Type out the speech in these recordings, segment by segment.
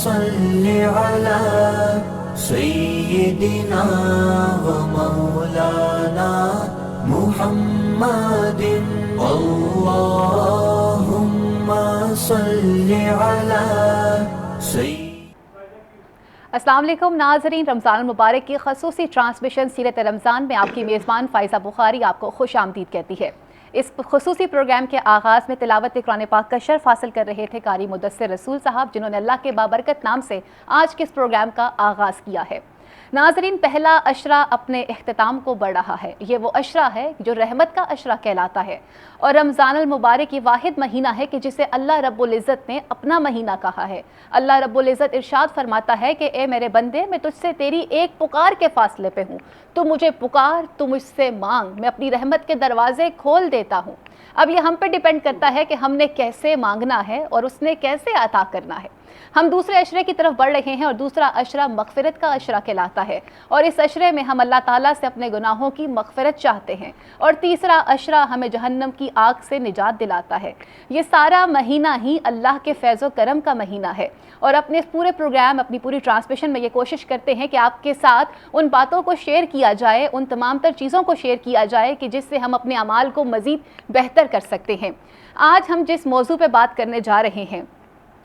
صل علی سیدنا و مولانا محمد اللہم صل علی سیدنا۔ السلام علیکم ناظرین، رمضان المبارک کی خصوصی ٹرانسمیشن سیرت رمضان میں آپ کی میزبان فائزہ بخاری آپ کو خوش آمدید کہتی ہے۔ اس خصوصی پروگرام کے آغاز میں تلاوت قرآن پاک کا شرف حاصل کر رہے تھے قاری مدثر رسول صاحب، جنہوں نے اللہ کے بابرکت نام سے آج کے اس پروگرام کا آغاز کیا ہے۔ ناظرین، پہلا عشرہ اپنے اختتام کو بڑھ رہا ہے۔ یہ وہ عشرہ ہے جو رحمت کا عشرہ کہلاتا ہے، اور رمضان المبارک یہ واحد مہینہ ہے کہ جسے اللہ رب العزت نے اپنا مہینہ کہا ہے۔ اللہ رب العزت ارشاد فرماتا ہے کہ اے میرے بندے، میں تجھ سے تیری ایک پکار کے فاصلے پہ ہوں، تو مجھے پکار، تو مجھ سے مانگ، میں اپنی رحمت کے دروازے کھول دیتا ہوں۔ اب یہ ہم پہ ڈیپینڈ کرتا ہے کہ ہم نے کیسے مانگنا ہے اور اس نے کیسے عطا کرنا ہے۔ ہم دوسرے عشرے کی طرف بڑھ رہے ہیں، اور دوسرا عشرہ مغفرت کا عشرہ کہلاتا ہے، اور اس عشرے میں ہم اللہ تعالیٰ سے اپنے گناہوں کی مغفرت چاہتے ہیں، اور تیسرا عشرہ ہمیں جہنم کی آگ سے نجات دلاتا ہے۔ یہ سارا مہینہ ہی اللہ کے فیض و کرم کا مہینہ ہے، اور اپنے اس پورے پروگرام، اپنی پوری ٹرانسمیشن میں یہ کوشش کرتے ہیں کہ آپ کے ساتھ ان باتوں کو شیئر کیا جائے، ان تمام تر چیزوں کو شیئر کیا جائے کہ جس سے ہم اپنے اعمال کو مزید بہتر کر سکتے ہیں۔ آج ہم جس موضوع پہ بات کرنے جا رہے ہیں،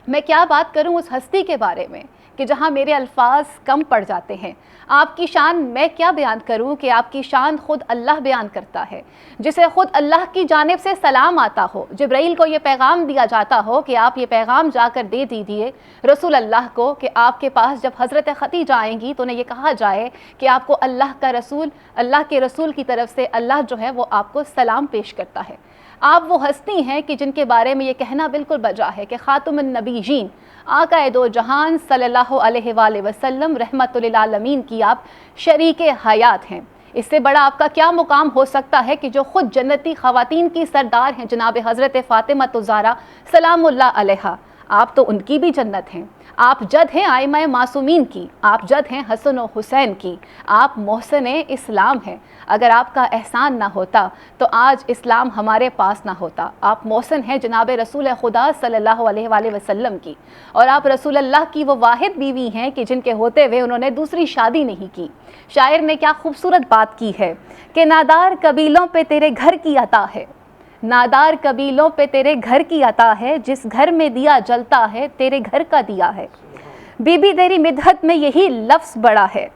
میں کیا بات کروں اس ہستی کے بارے میں کہ جہاں میرے الفاظ کم پڑ جاتے ہیں۔ آپ کی شان میں کیا بیان کروں کہ آپ کی شان خود اللہ بیان کرتا ہے، جسے خود اللہ کی جانب سے سلام آتا ہو، جبرائیل کو یہ پیغام دیا جاتا ہو کہ آپ یہ پیغام جا کر دے دیجئے رسول اللہ کو کہ آپ کے پاس جب حضرت خدیجہ آئیں گی تو انہیں یہ کہا جائے کہ آپ کو اللہ کے رسول کی طرف سے اللہ جو ہے وہ آپ کو سلام پیش کرتا ہے۔ آپ وہ ہستی ہیں کہ جن کے بارے میں یہ کہنا بالکل بجا ہے کہ خاتم النبیین، آقا دو جہان صلی اللہ علیہ وآلہ وسلم رحمت للعالمین کی آپ شریک حیات ہیں۔ اس سے بڑا آپ کا کیا مقام ہو سکتا ہے کہ جو خود جنتی خواتین کی سردار ہیں جناب حضرت فاطمہ الزہرا سلام اللہ علیہا، آپ تو ان کی بھی جنت ہیں۔ آپ جد ہیں ائمہ معصومین کی، آپ جد ہیں حسن و حسین کی، آپ محسن اسلام ہیں۔ اگر آپ کا احسان نہ ہوتا تو آج اسلام ہمارے پاس نہ ہوتا۔ آپ محسن ہیں جناب رسول خدا صلی اللہ علیہ وآلہ وسلم کی، اور آپ رسول اللہ کی وہ واحد بیوی ہیں کہ جن کے ہوتے ہوئے انہوں نے دوسری شادی نہیں کی۔ شاعر نے کیا خوبصورت بات کی ہے کہ نادار قبیلوں پہ تیرے گھر کی عطا ہے، نادار قبیلوں پہ تیرے گھر کی عطا ہے، جس گھر میں دیا جلتا ہے تیرے گھر کا دیا ہے۔ بی بی تیری مدحت میں یہی لفظ بڑا ہے،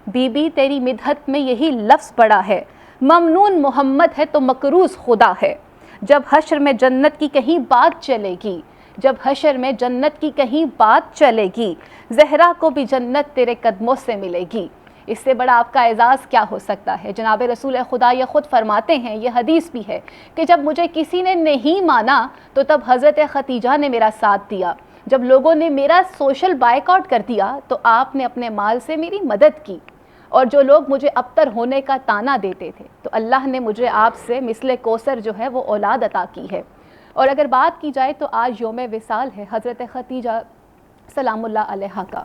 بی بی تیری مدحت میں یہی لفظ بڑا ہے، ممنون محمد ہے تو مکروز خدا ہے۔ جب حشر میں جنت کی کہیں بات چلے گی، جب حشر میں جنت کی کہیں بات چلے گی، زہرا کو بھی جنت تیرے قدموں سے ملے گی۔ اس سے بڑا آپ کا اعزاز کیا ہو سکتا ہے؟ جناب رسول خدا یہ خود فرماتے ہیں، یہ حدیث بھی ہے کہ جب مجھے کسی نے نہیں مانا تو تب حضرت خدیجہ نے میرا ساتھ دیا، جب لوگوں نے میرا سوشل بائیکاٹ کر دیا تو آپ نے اپنے مال سے میری مدد کی، اور جو لوگ مجھے ابتر ہونے کا طعنہ دیتے تھے تو اللہ نے مجھے آپ سے مثل کوثر جو ہے وہ اولاد عطا کی ہے۔ اور اگر بات کی جائے تو آج یوم وصال ہے حضرت خدیجہ سلام اللہ علیہا کا۔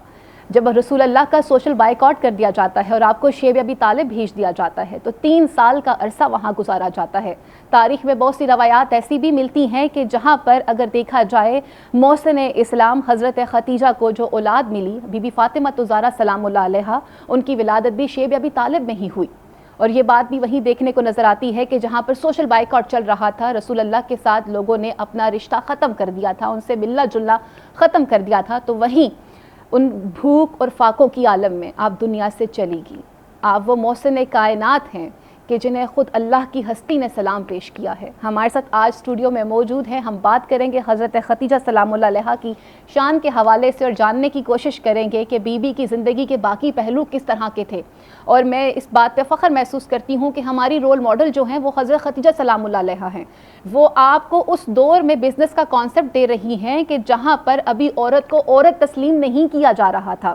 جب رسول اللہ کا سوشل بائیکاٹ کر دیا جاتا ہے اور آپ کو شیب ابی طالب بھیج دیا جاتا ہے تو 3 سال کا عرصہ وہاں گزارا جاتا ہے۔ تاریخ میں بہت سی روایات ایسی بھی ملتی ہیں کہ جہاں پر اگر دیکھا جائے محسن اسلام حضرت خدیجہ کو جو اولاد ملی، بی بی فاطمہ الزہرا سلام اللہ علیہا، ان کی ولادت بھی شیب ابی طالب میں ہی ہوئی۔ اور یہ بات بھی وہیں دیکھنے کو نظر آتی ہے کہ جہاں پر سوشل بائیکاٹ چل رہا تھا، رسول اللہ کے ساتھ لوگوں نے اپنا رشتہ ختم کر دیا تھا، ان سے ملنا جلنا ختم کر دیا تھا، تو وہیں ان بھوک اور فاقوں کی عالم میں آپ دنیا سے چلی گئی۔ آپ وہ محسن کائنات ہیں کہ جنہیں خود اللہ کی ہستی نے سلام پیش کیا ہے۔ ہمارے ساتھ آج اسٹوڈیو میں موجود ہیں، ہم بات کریں گے حضرت خدیجہ سلام اللہ علیہا کی شان کے حوالے سے، اور جاننے کی کوشش کریں گے کہ بی بی کی زندگی کے باقی پہلو کس طرح کے تھے۔ اور میں اس بات پہ فخر محسوس کرتی ہوں کہ ہماری رول ماڈل جو ہیں وہ حضرت خدیجہ سلام اللہ علیہا ہیں۔ وہ آپ کو اس دور میں بزنس کا کانسیپٹ دے رہی ہیں کہ جہاں پر ابھی عورت کو عورت تسلیم نہیں کیا جا رہا تھا۔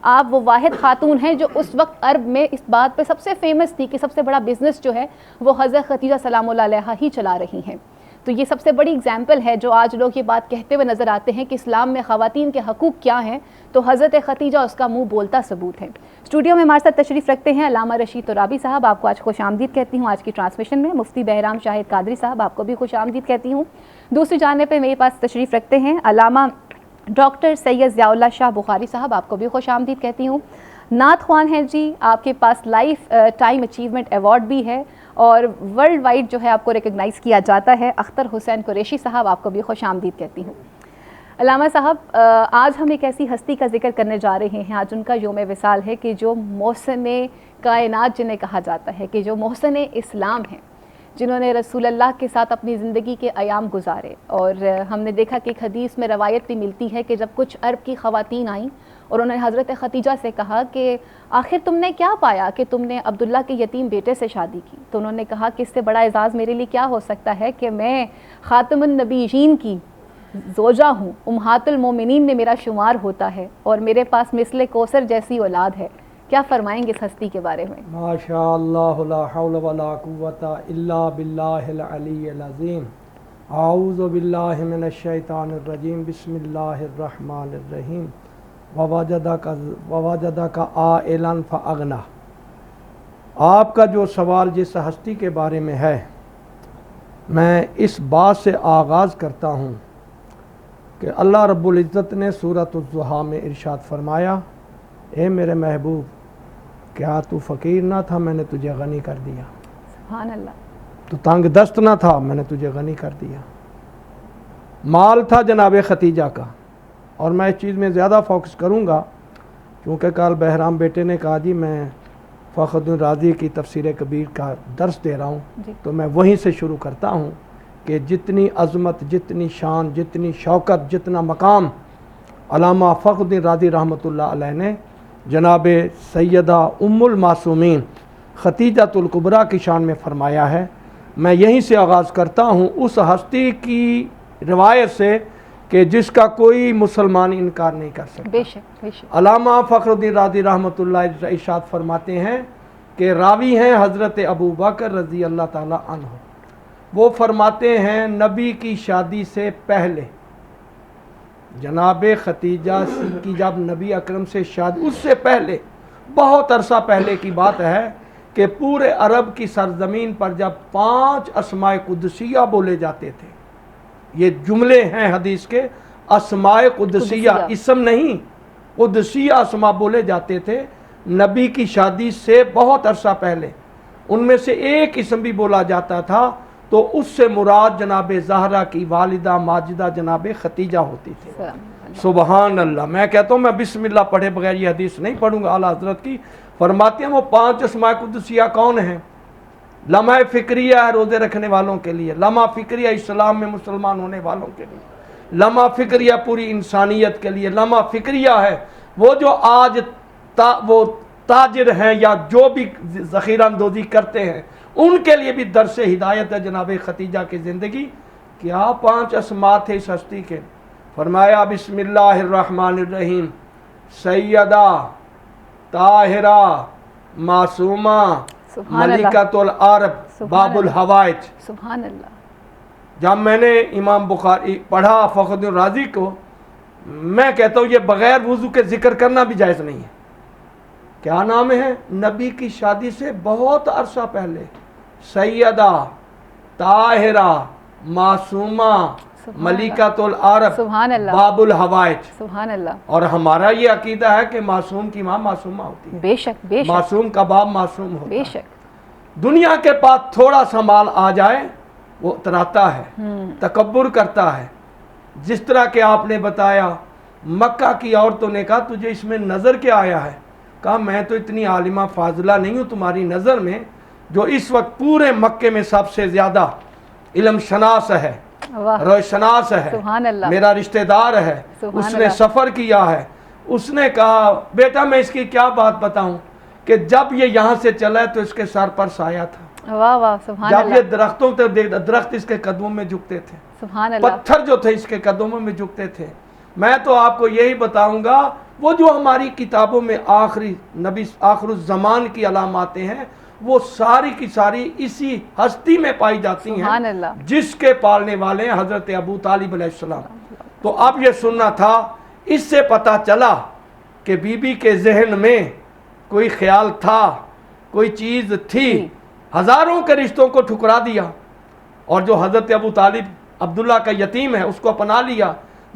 آپ وہ واحد خاتون ہیں جو اس وقت عرب میں اس بات پہ سب سے فیمس تھی کہ سب سے بڑا بزنس جو ہے وہ حضرت خدیجہ سلام اللہ علیہا ہی چلا رہی ہیں۔ تو یہ سب سے بڑی اگزامپل ہے جو آج لوگ یہ بات کہتے ہوئے نظر آتے ہیں کہ اسلام میں خواتین کے حقوق کیا ہیں، تو حضرت خدیجہ اس کا منہ بولتا ثبوت ہے۔ اسٹوڈیو میں ہمارے ساتھ تشریف رکھتے ہیں علامہ رشید ترابی صاحب، آپ کو آج خوش آمدید کہتی ہوں آج کی ٹرانسمیشن میں۔ مفتی بہرام شاہد قادری صاحب، آپ کو بھی خوش آمدید کہتی ہوں۔ دوسری جانب پہ میرے پاس تشریف رکھتے ہیں علامہ ڈاکٹر سید ضیاء اللہ شاہ بخاری صاحب، آپ کو بھی خوش آمدید کہتی ہوں۔ نعت خوان ہیں جی، آپ کے پاس لائف ٹائم اچیومنٹ ایوارڈ بھی ہے اور ورلڈ وائڈ جو ہے آپ کو ریکگنائز کیا جاتا ہے۔ اختر حسین قریشی صاحب، آپ کو بھی خوش آمدید کہتی ہوں۔ علامہ صاحب، آج ہم ایک ایسی ہستی کا ذکر کرنے جا رہے ہیں، آج ان کا یوم وصال ہے کہ جو محسن کائنات جنہیں کہا جاتا ہے، کہ جو محسن اسلام ہیں، جنہوں نے رسول اللہ کے ساتھ اپنی زندگی کے ایام گزارے۔ اور ہم نے دیکھا کہ ایک حدیث میں روایت بھی ملتی ہے کہ جب کچھ عرب کی خواتین آئیں اور انہوں نے حضرت خدیجہ سے کہا کہ آخر تم نے کیا پایا کہ تم نے عبداللہ کے یتیم بیٹے سے شادی کی، تو انہوں نے کہا کہ اس سے بڑا اعزاز میرے لیے کیا ہو سکتا ہے کہ میں خاتم النبیین کی زوجہ ہوں، امہات المومنین میں میرا شمار ہوتا ہے اور میرے پاس مثل کوثر جیسی اولاد ہے۔ کیا فرمائیں گے اس ہستی کے بارے میں؟ ماشاء اللہ، لا حول ولا قوت الا باللہ العلی العظیم۔ اعوذ باللہ من الشیطان الرجیم، بسم اللہ الرحمن الرحیم۔ ووجدک عائلا فاغنی۔ آپ کا جو سوال جس ہستی کے بارے میں ہے، میں اس بات سے آغاز کرتا ہوں کہ اللہ رب العزت نے سورۃ الضحیٰ میں ارشاد فرمایا، اے میرے محبوب، کیا تو فقیر نہ تھا، میں نے تجھے غنی کر دیا۔ سبحان اللہ۔ تو تنگ دست نہ تھا، میں نے تجھے غنی کر دیا۔ مال تھا جناب ختیجہ کا، اور میں اس چیز میں زیادہ فوکس کروں گا کیونکہ کل بہرام بیٹے نے کہا جی میں فخر الدین رازی کی تفسیر کبیر کا درس دے رہا ہوں، تو میں وہیں سے شروع کرتا ہوں کہ جتنی عظمت، جتنی شان، جتنی شوکت، جتنا مقام علامہ فخر الدین رازی رحمۃ اللہ علیہ نے جناب سیدہ ام المعصومین ختیجۃ الکبریٰ کی شان میں فرمایا ہے، میں یہیں سے آغاز کرتا ہوں اس ہستی کی روایت سے کہ جس کا کوئی مسلمان انکار نہیں کر سکتا۔ بے شک بے شک۔ علامہ فخر الدین رازی رحمۃ اللہ ارشاد فرماتے ہیں کہ راوی ہیں حضرت ابو بکر رضی اللہ تعالی عنہ، وہ فرماتے ہیں نبی کی شادی سے پہلے، جناب ختیجہ کی جب نبی اکرم سے شادی، اس سے پہلے بہت عرصہ پہلے کی بات ہے کہ پورے عرب کی سرزمین پر جب 5 اسماء قدسیہ بولے جاتے تھے، یہ جملے ہیں حدیث کے، اسماء قدسیہ، اسم نہیں، قدسیہ اسماء بولے جاتے تھے نبی کی شادی سے بہت عرصہ پہلے، ان میں سے ایک اسم بھی بولا جاتا تھا تو اس سے مراد جناب زہرا کی والدہ ماجدہ جناب ختیجہ ہوتی تھی۔ سبحان اللہ۔ میں کہتا ہوں میں بسم اللہ پڑھے بغیر یہ حدیث نہیں پڑھوں گا۔ اعلیٰ حضرت کی فرماتے ہیں وہ 5 اسماء قدسیہ کون ہیں؟ لمحہ فکریہ ہے روزے رکھنے والوں کے لیے، لمحہ فکریہ اسلام میں مسلمان ہونے والوں کے لیے، لمحہ فکریہ پوری انسانیت کے لیے، لمحہ فکریہ ہے وہ جو آج وہ تاجر ہیں یا جو بھی ذخیرہ اندوزی کرتے ہیں ان کے لیے بھی درس ہدایت ہے جناب ختیجہ کی زندگی۔ کیا 5 اسماء تھے اس ہستی کے؟ فرمایا بسم اللہ الرحمن الرحیم، سیدہ، طاہرہ، معصومہ، ملکۃ العرب، باب الحوائج۔ سبحان اللہ۔ جب میں نے امام بخاری پڑھا فخر الدین رازی کو، میں کہتا ہوں یہ بغیر وضو کے ذکر کرنا بھی جائز نہیں ہے۔ کیا نام ہے؟ نبی کی شادی سے بہت عرصہ پہلے، سیدہ، طاہرہ، معصومہ، ملکۃ العرب، سبحان اللہ، باب الحوائج۔ سبحان اللہ۔ اور ہمارا یہ عقیدہ ہے کہ معصوم کی ماں معصومہ ہوتی ہے، بے شک بے شک معصوم کا باپ معصوم ہوتا بے ہے۔ شک۔ دنیا کے پاس تھوڑا سا مال آ جائے وہ اتراتا ہے، تکبر کرتا ہے، جس طرح کہ آپ نے بتایا مکہ کی عورتوں نے کہا تجھے اس میں نظر کیا آیا ہے؟ کہا میں تو اتنی عالمہ فاضلہ نہیں ہوں تمہاری نظر میں، جو اس وقت پورے مکے میں سب سے زیادہ علم شناس ہے، روح شناس ہے، سبحان اللہ، میرا رشتہ دار ہے، اس نے سفر کیا ہے۔ اس نے کہا بیٹا میں اس کی کیا بات بتاؤں کہ جب یہ یہاں سے چلا ہے تو اس کے سر پر سایہ تھا، واہ واہ، سبحان جب اللہ، یہ درختوں تے درخت اس کے قدموں میں جھکتے تھے، سبحان اللہ، پتھر جو تھے اس کے قدموں میں جھکتے تھے۔ میں تو آپ کو یہی بتاؤں گا وہ جو ہماری کتابوں میں آخری نبی آخر الزمان کی علاماتیں ہیں وہ ساری کی ساری اسی ہستی میں پائی جاتی سبحان ہیں اللہ، جس کے پالنے والے ہیں حضرت ابو طالب علیہ السلام۔ تو اب یہ سننا تھا، اس سے پتہ چلا کہ بی بی کے ذہن میں کوئی خیال تھا، کوئی چیز تھی، ہزاروں کے رشتوں کو ٹھکرا دیا، اور جو حضرت ابو طالب عبداللہ کا یتیم ہے اس کو اپنا لیا۔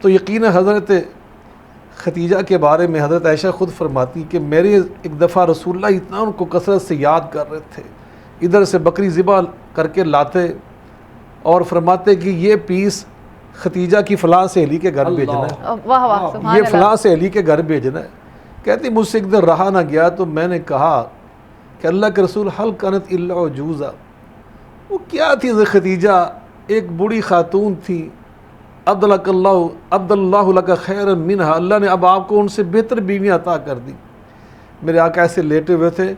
تو یقینا حضرت ختیجہ کے بارے میں حضرت عائشہ خود فرماتی کہ میرے ایک دفعہ رسول اللہ اتنا ان کو کثرت سے یاد کر رہے تھے، ادھر سے بکری ذبح کر کے لاتے اور فرماتے کہ یہ پیس ختیجہ کی فلاں سہیلی کے گھر بھیجنا ہے، واہ واہ سبحان یہ اللہ. فلاں سہیلی کے گھر بھیجنا ہے. کہتی مجھ سے ایک دن رہا نہ گیا تو میں نے کہا کہ اللہ کے رسول حل کنت الا عجوزا، وہ کیا تھی ختیجہ، ایک بوڑھی خاتون تھی، عبد اللہ لک خیر منہا، اللہ نے اب آپ کو ان سے بہتر بیوی عطا کر دی. میرے آقا ایسے لیٹے ہوئے تھے،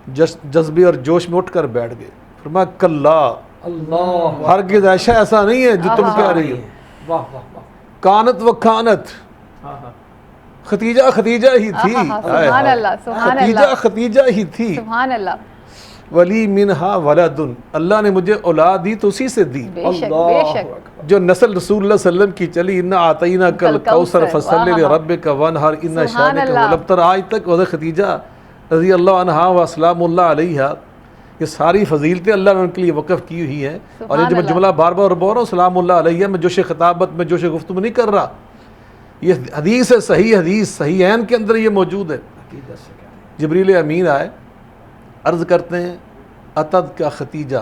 جذبے اور جوش میں اٹھ کر بیٹھ گئے. فرمایا کلا، اللہ ہرگز عائشہ ایسا نہیں ہے جو تم کہہ رہی ہو. واہ واہ واہ. کانت و کانت، ختیجہ ختیجہ ہی تھی، سبحان اللہ سبحان ختیجہ اللہ ختیجہ ہی تھی. سبحان اللہ. ولی منہا ولدن، اللہ نے مجھے اولاد دی تو اسی سے دی بے شک بے شک. جو نسل رسول اللہ صلی اللہ علیہ وسلم کی چلی، انا آتینا کل کوثر فصلی لربک وانحر ان شانک هو الابتر، آج تک حضرت ختیجہ رضی اللہ عنہا و اسلام اللہ علیہ، یہ ساری فضیلتیں اللہ نے ان کے لیے وقف کی ہوئی ہیں. اور یہ جو میں جملہ بار بار بول رہا ہوں سلام اللہ علیہ، میں جوش خطابت میں جوش گفتگو نہیں کر رہا، یہ حدیث ہے، صحیح حدیث صحیحین کے اندر یہ موجود ہے. جبریل امین آئے، عرض کرتے ہیں اتد کا ختیجہ،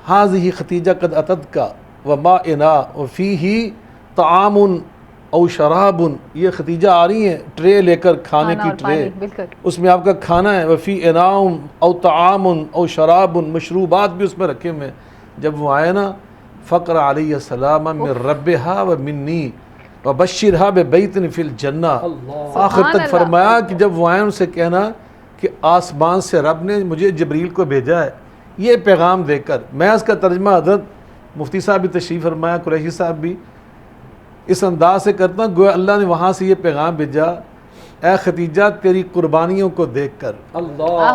ہاذہ ختیجہ قد اتد کا وما انا وفیہ طعام او شراب، یہ ختیجہ آ رہی ہیں ٹرے لے کر، کھانے کی ٹرے، بالکل اس میں آپ کا کھانا ہے، وفی انام او طعام او شراب، مشروبات بھی اس میں رکھے ہوئے ہیں. جب وہ آئے نا فقر علیہ السلام من ربہا و منی وبشرہا ببیت فی الجنہ، آخر تک فرمایا کہ جب وہ آئے ان سے کہنا کہ آسمان سے رب نے مجھے جبریل کو بھیجا ہے یہ پیغام دے کر. میں اس کا ترجمہ حضرت مفتی صاحب بھی تشریف فرمایا، قریشی صاحب بھی، اس انداز سے کرتا ہوں گویا اللہ نے وہاں سے یہ پیغام بھیجا، اے ختیجہ تیری قربانیوں کو دیکھ کر،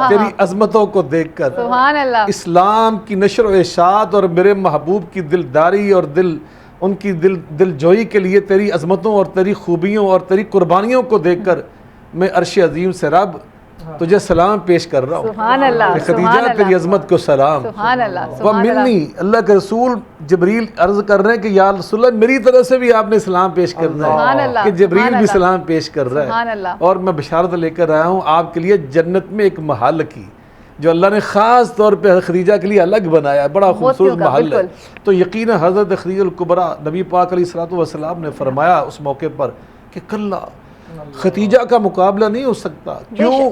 تیری عظمتوں کو دیکھ کر، سبحان اللہ اسلام کی نشر و اشاعت اور میرے محبوب کی دلداری اور ان کی دل جوئی کے لیے تیری عظمتوں اور تیری خوبیوں اور تیری قربانیوں کو دیکھ کر میں عرش عظیم سے رب تجھے سلام پیش کر رہا ہوں. سبحان اللہ کہ ختیجہ تیری عظمت کو سلام. سبحان اللہ وہ منی، اللہ کے رسول جبریل عرض کر رہے ہیں کہ یا رسول اللہ میری طرف سے بھی آپ نے سلام پیش کرنا ہے، کہ جبریل بھی سلام پیش کر رہا سبحان ہے. اللہ. اور میں بشارت لے کر آیا ہوں آپ کے لیے جنت میں ایک محل کی جو اللہ نے خاص طور پہ ختیجہ کے لیے الگ بنایا، بڑا خوبصورت محل ہے. تو یقینا حضرت خدیجہ الکبریٰ نبی پاک علیہ الصلوۃ والسلام نے فرمایا اس موقع پر کہ کلا، ختیجہ کا مقابلہ نہیں ہو سکتا. کیوں؟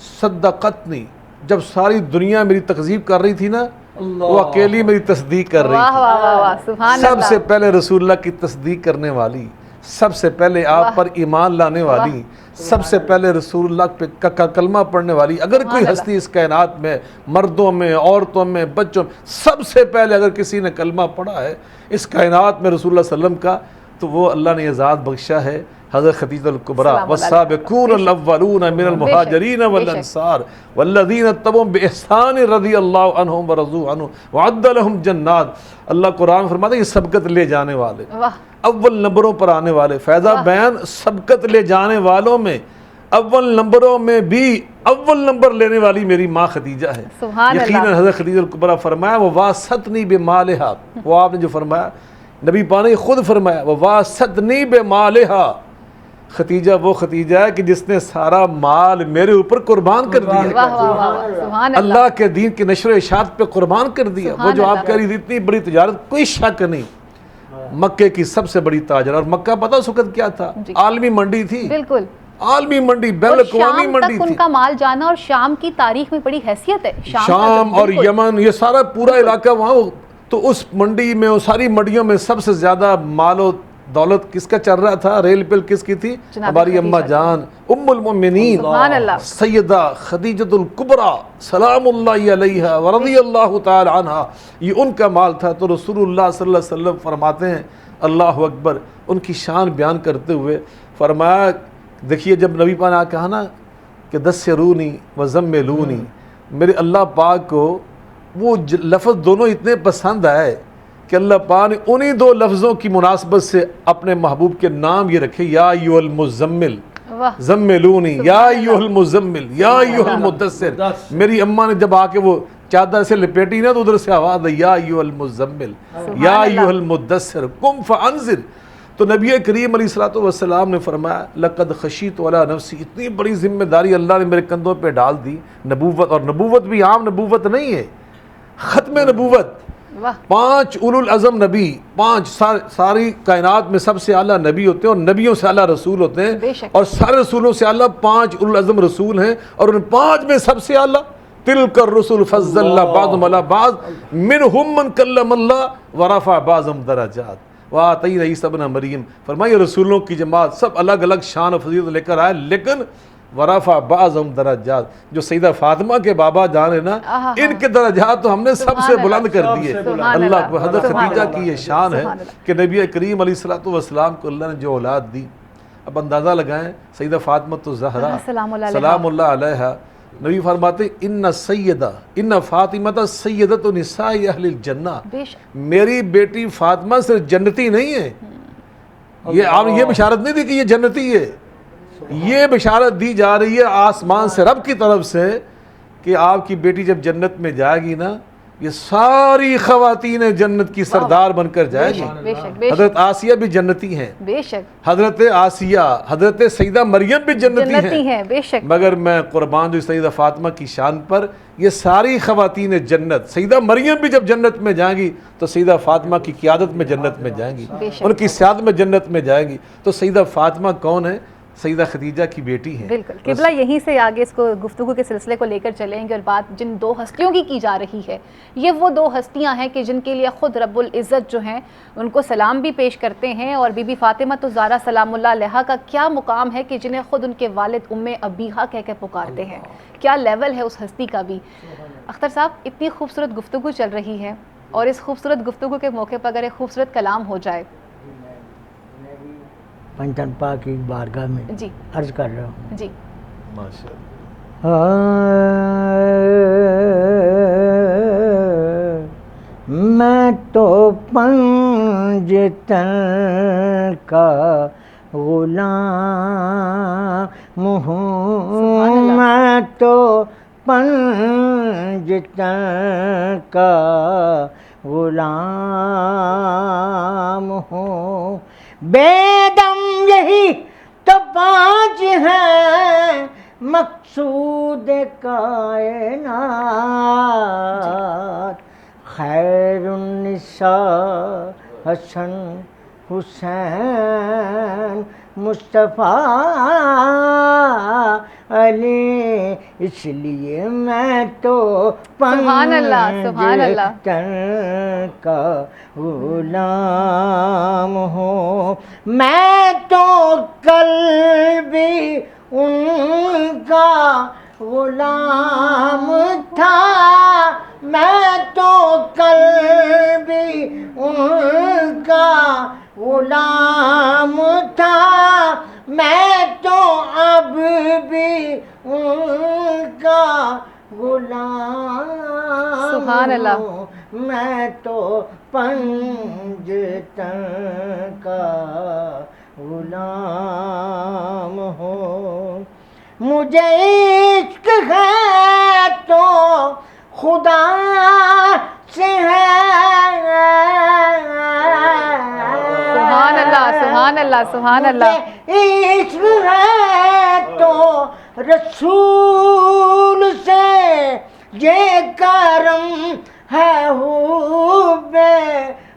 صدقتنی، جب ساری دنیا میری تکذیب کر رہی تھی نا، وہ اکیلی میری تصدیق کر رہی واہ واہ واہ واہ تھی. سبحان سب اللہ. سے پہلے رسول اللہ کی تصدیق کرنے والی، سب سے پہلے آپ پر ایمان لانے والی، سب سے پہلے رسول اللہ پہ کا کلمہ پڑھنے والی. اگر کوئی ہستی اس کائنات میں، مردوں میں، عورتوں میں، بچوں میں، سب سے پہلے اگر کسی نے کلمہ پڑھا ہے اس کائنات میں رسول اللہ صلی اللہ علیہ وسلم کا، تو وہ اللہ نے اعزاز بخشا ہے حضرت خدیجہ الکبریٰ. والسابقون الاولون من المہاجرین والانصار والذین اتبعوہم بإحسان رضی اللہ عنہم ورضوا عنہ وعد لہم جنات. اللہ قرآن فرماتا ہے یہ سبقت لے جانے والے، اول نمبروں پر آنے والے. فیضہ بیان سبقت لے جانے والوں میں اول نمبروں میں بھی اول نمبر لینے والی میری ماں ختیجہ ہے. یقیناً حضرت خدیجہ الکبریٰ فرمایا وواستنی بمالہا، وہ آپ نے جو فرمایا نبی پاک نے خود فرمایا وواستنی بمالہا، ختیجہ وہ ختیجہ ہے کہ جس نے سارا مال میرے اوپر قربان کر دیا، اللہ کے دین کی نشر و اشاعت پہ قربان کر دیا. وہ جو آپ کہہ رہی تھی اتنی بڑی تجارت، کوئی شک نہیں، مکے کی سب سے بڑی تاجر. اور مکہ پتہ اس وقت کیا تھا؟ عالمی منڈی تھی، بالکل عالمی منڈی، بین الاقوامی منڈی تھی. ان کا مال جانا اور شام کی تاریخ میں بڑی حیثیت ہے. شام اور یمن یہ سارا پورا علاقہ وہاں، تو اس منڈی میں، اس ساری منڈیوں میں سب سے زیادہ مال و دولت کس کا چل رہا تھا؟ ریل پل کس کی تھی؟ ہماری اماں جان ام المؤمنین سیدہ خدیجہ الکبریٰ سلام اللہ علیہا ورضی اللہ تعالی عنہا، یہ ان کا مال تھا. تو رسول اللہ صلی اللہ علیہ وسلم فرماتے ہیں اللہ اکبر، ان کی شان بیان کرتے ہوئے فرمایا، دیکھیے جب نبی پاک نے کہا نا کہ دثرونی وزملونی، میرے اللہ پاک کو وہ لفظ دونوں اتنے پسند آئے کہ اللہ پاک نے انہی دو لفظوں کی مناسبت سے اپنے محبوب کے نام یہ رکھے، یا ایھا المزمل زملونی، یا ایھا المزمل، یا ایھا المدثر. میری اماں نے جب آ کے وہ چادر سے لپیٹی نا تو ادھر سے آواز آئی یا ایھا المزمل یا ایھا المدثر قم فانذر. تو نبی کریم علیہ الصلوۃ والسلام نے فرمایا لقد خشیت علی نفسی، اتنی بڑی ذمہ داری اللہ نے میرے کندھوں پہ ڈال دی، نبوت، اور نبوت بھی عام نبوت نہیں ہے، ختم نبوت، 5 اولو العزم نبی، 5 ساری کائنات میں سب سے اعلیٰ نبی ہوتے ہیں اور نبیوں سے اعلیٰ رسول ہوتے ہیں، اور سارے رسولوں سے اعلیٰ 5 اولو العزم رسول ہیں، اور ان 5 میں سب سے اعلیٰ تلک الرسل فضلنا بعضهم علی بعض منہم من کلم اللہ ورفع بعضهم درجات وآتینا عیسی ابن مریم۔ فرمایا رسولوں کی جماعت سب الگ الگ شان و فضیلت لے کر آئے، لیکن ورفع بعضهم درجات، جو سیدہ فاطمہ کے بابا جان ہے نا، ان کے درجات تو ہم نے سب سے بلند کر دیے۔ اللہ کو حضرت خدیجہ کی یہ شان ہے کہ نبی کریم علیہ الصلوۃ والسلام کو اللہ نے جو اولاد دی، اب اندازہ لگائیں سیدہ فاطمہ الزہرا سلام اللہ علیہا، نبی فرماتے ان فاطمہ سیدۃ نساء اہل الجنہ، میری بیٹی فاطمہ صرف جنتی نہیں ہے، یہ بشارت نہیں دی کہ یہ جنتی ہے، یہ بشارت دی جا رہی ہے آسمان سے رب کی طرف سے کہ آپ کی بیٹی جب جنت میں جائے گی نا، یہ ساری خواتین جنت کی سردار بن کر جائے گی۔ حضرت آسیہ بھی جنتی ہیں، بے شک حضرت آسیہ، حضرت سیدہ مریم بھی جنتی ہیں، بے شک، مگر میں قربان جو سیدہ فاطمہ کی شان پر، یہ ساری خواتین جنت، سیدہ مریم بھی جب جنت میں جائیں گی تو سیدہ فاطمہ کی قیادت میں جنت میں جائیں گی، ان کی سیادت میں جنت میں جائیں گی۔ تو سیدہ فاطمہ کون ہے؟ سیدہ خدیجہ کی بیٹی ہیں۔ بالکل قبلہ، یہیں سے آگے اس کو گفتگو کے سلسلے کو لے کر چلیں گے، اور بات جن 2 ہستیوں کی جا رہی ہے، یہ وہ 2 ہستیاں ہیں کہ جن کے لیے خود رب العزت جو ہیں ان کو سلام بھی پیش کرتے ہیں، اور بی بی فاطمہ الزہرا سلام اللہ علیہا کا کیا مقام ہے کہ جنہیں خود ان کے والد ام ابیہا کہہ کے پکارتے ہیں، کیا لیول ہے اس ہستی کا بھی۔ اختر صاحب، اتنی خوبصورت گفتگو چل رہی ہے، اور اس خوبصورت گفتگو کے موقع پر اگر ایک خوبصورت کلام ہو جائے، پنجتن پاک کی بارگاہ میں جی عرض کر رہا ہوں۔ جی میں تو پنجتن کا غلام ہوں، میں تو پنجتن کا غلام ہوں، بے دم یہی تو 5 ہیں مقصود کائنات، خیر النساء حسن حسین مصطفیٰ علی، اس لیے میں تو پنجتن کا غلام ہوں، میں تو کل بھی ان کا غلام تھا، میں تو کل بھی ان کا غلام تھا، میں تو اب بھی ان کا غلام سبحان اللہ، میں تو پنجتن کا غلام ہوں، مجھے عشق ہے تو خدا سے ہے، سبحان اللہ سبحان اللہ سبحان اللہ، عشق ہے تو رسول سے، یہ کرم ہے حب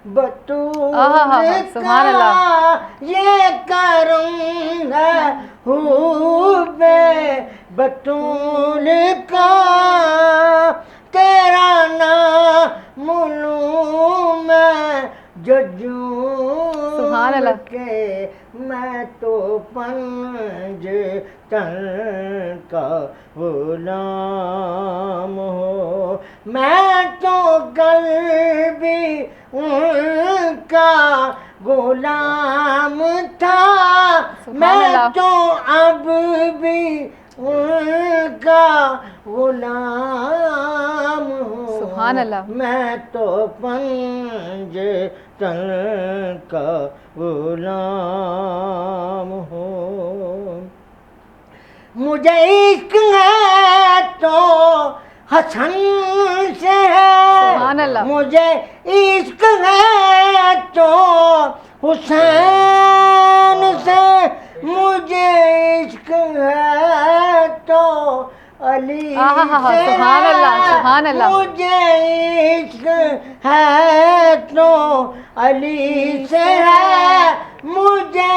بطول سبحان اللہ، یہ کرم ہے حب بطول کا، تیرا نام لوں میں سبحان اللہ کہ میں تو پنجتن کا غلام ہوں، میں تو کل بھی ان کا غلام تھا، میں تو اب بھی ان کا غلام ہوں، سبحان اللہ، میں تو پنجتن کا غلام ہوں، مجھے عشق ہے تو حسن سے ہے، سبحان اللہ، مجھے عشق ہے تو حسین سے مجھے عشق ہے تو علی سے سبحان اللہ، سبحان اللہ۔ مجھے عشق ہے تو علی سے ہے، مجھے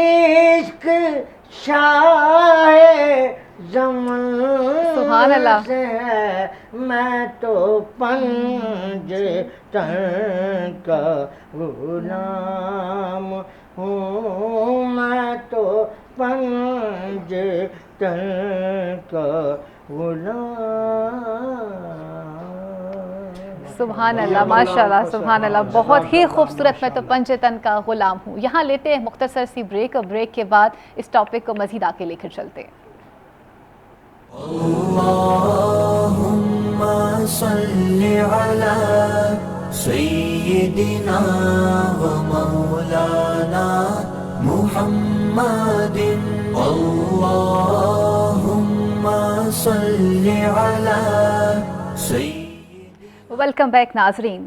عشق شاہ زمن سبحان اللہ سے ہے، میں تو پنجتن کا غلام ہوں، میں تو پنجتن کا غلام۔ سبحان اللہ، ماشاء اللہ، سبحان اللہ، بہت ہی خوبصورت۔ میں تو پنجتن کا غلام ہوں۔ یہاں لیتے ہیں مختصر سی بریک، اور بریک کے بعد اس ٹاپک کو مزید آگے لے کر چلتے ہیں۔ اللہم صلی علی سیدنا و مولانا محمد، اللہم صلی علی سیدنا۔ ویلکم بیک ناظرین۔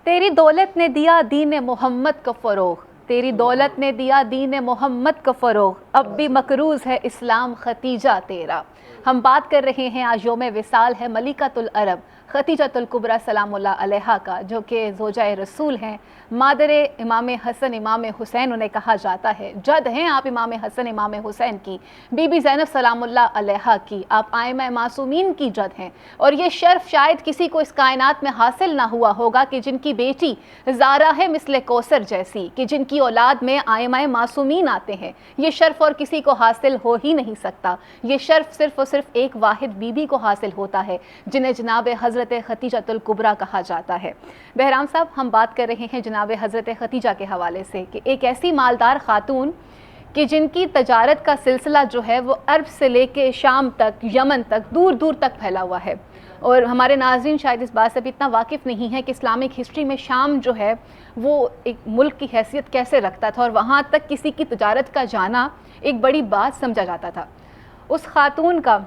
تیری دولت نے دیا دین محمد کو فروغ، تیری دولت نے دیا دین محمد کو فروغ، اب بھی مقروض ہے اسلام ختیجہ تیرا۔ ہم بات کر رہے ہیں، آج یوم وصال ہے ملکۃ العرب ختیجۃ الکبریٰ سلام اللہ علیہا کا، جو کہ زوجہ رسول ہیں، مادر امام حسن امام حسین انہیں کہا جاتا ہے، جد ہیں آپ امام حسن امام حسین کی، بی بی زینب سلام اللہ علیہا کی، آپ آئمہ معصومین کی جد ہیں۔ اور یہ شرف شاید کسی کو اس کائنات میں حاصل نہ ہوا ہوگا کہ جن کی بیٹی زارا ہے مثل کوثر جیسی، کہ جن کی اولاد میں آئمہ معصومین آتے ہیں۔ یہ شرف اور کسی کو حاصل ہو ہی نہیں سکتا، یہ شرف صرف اور صرف ایک واحد بی بی کو حاصل ہوتا ہے، جنہیں جناب حضرت ختیجۃ الکبریٰ کہا جاتا ہے۔ بہرام صاحب، ہم بات کر رہے ہیں جناب حضرت ختیجہ کے حوالے سے، کہ ایک ایسی مالدار خاتون کہ جن کی تجارت کا سلسلہ جو ہے وہ عرب سے لے کے شام تک، یمن تک، دور دور تک پھیلا ہوا ہے۔ اور ہمارے ناظرین شاید اس بات سے بھی اتنا واقف نہیں ہے کہ اسلامک ہسٹری میں شام جو ہے وہ ایک ملک کی حیثیت کیسے رکھتا تھا، اور وہاں تک کسی کی تجارت کا جانا ایک بڑی بات سمجھا جاتا تھا۔ اس خاتون کا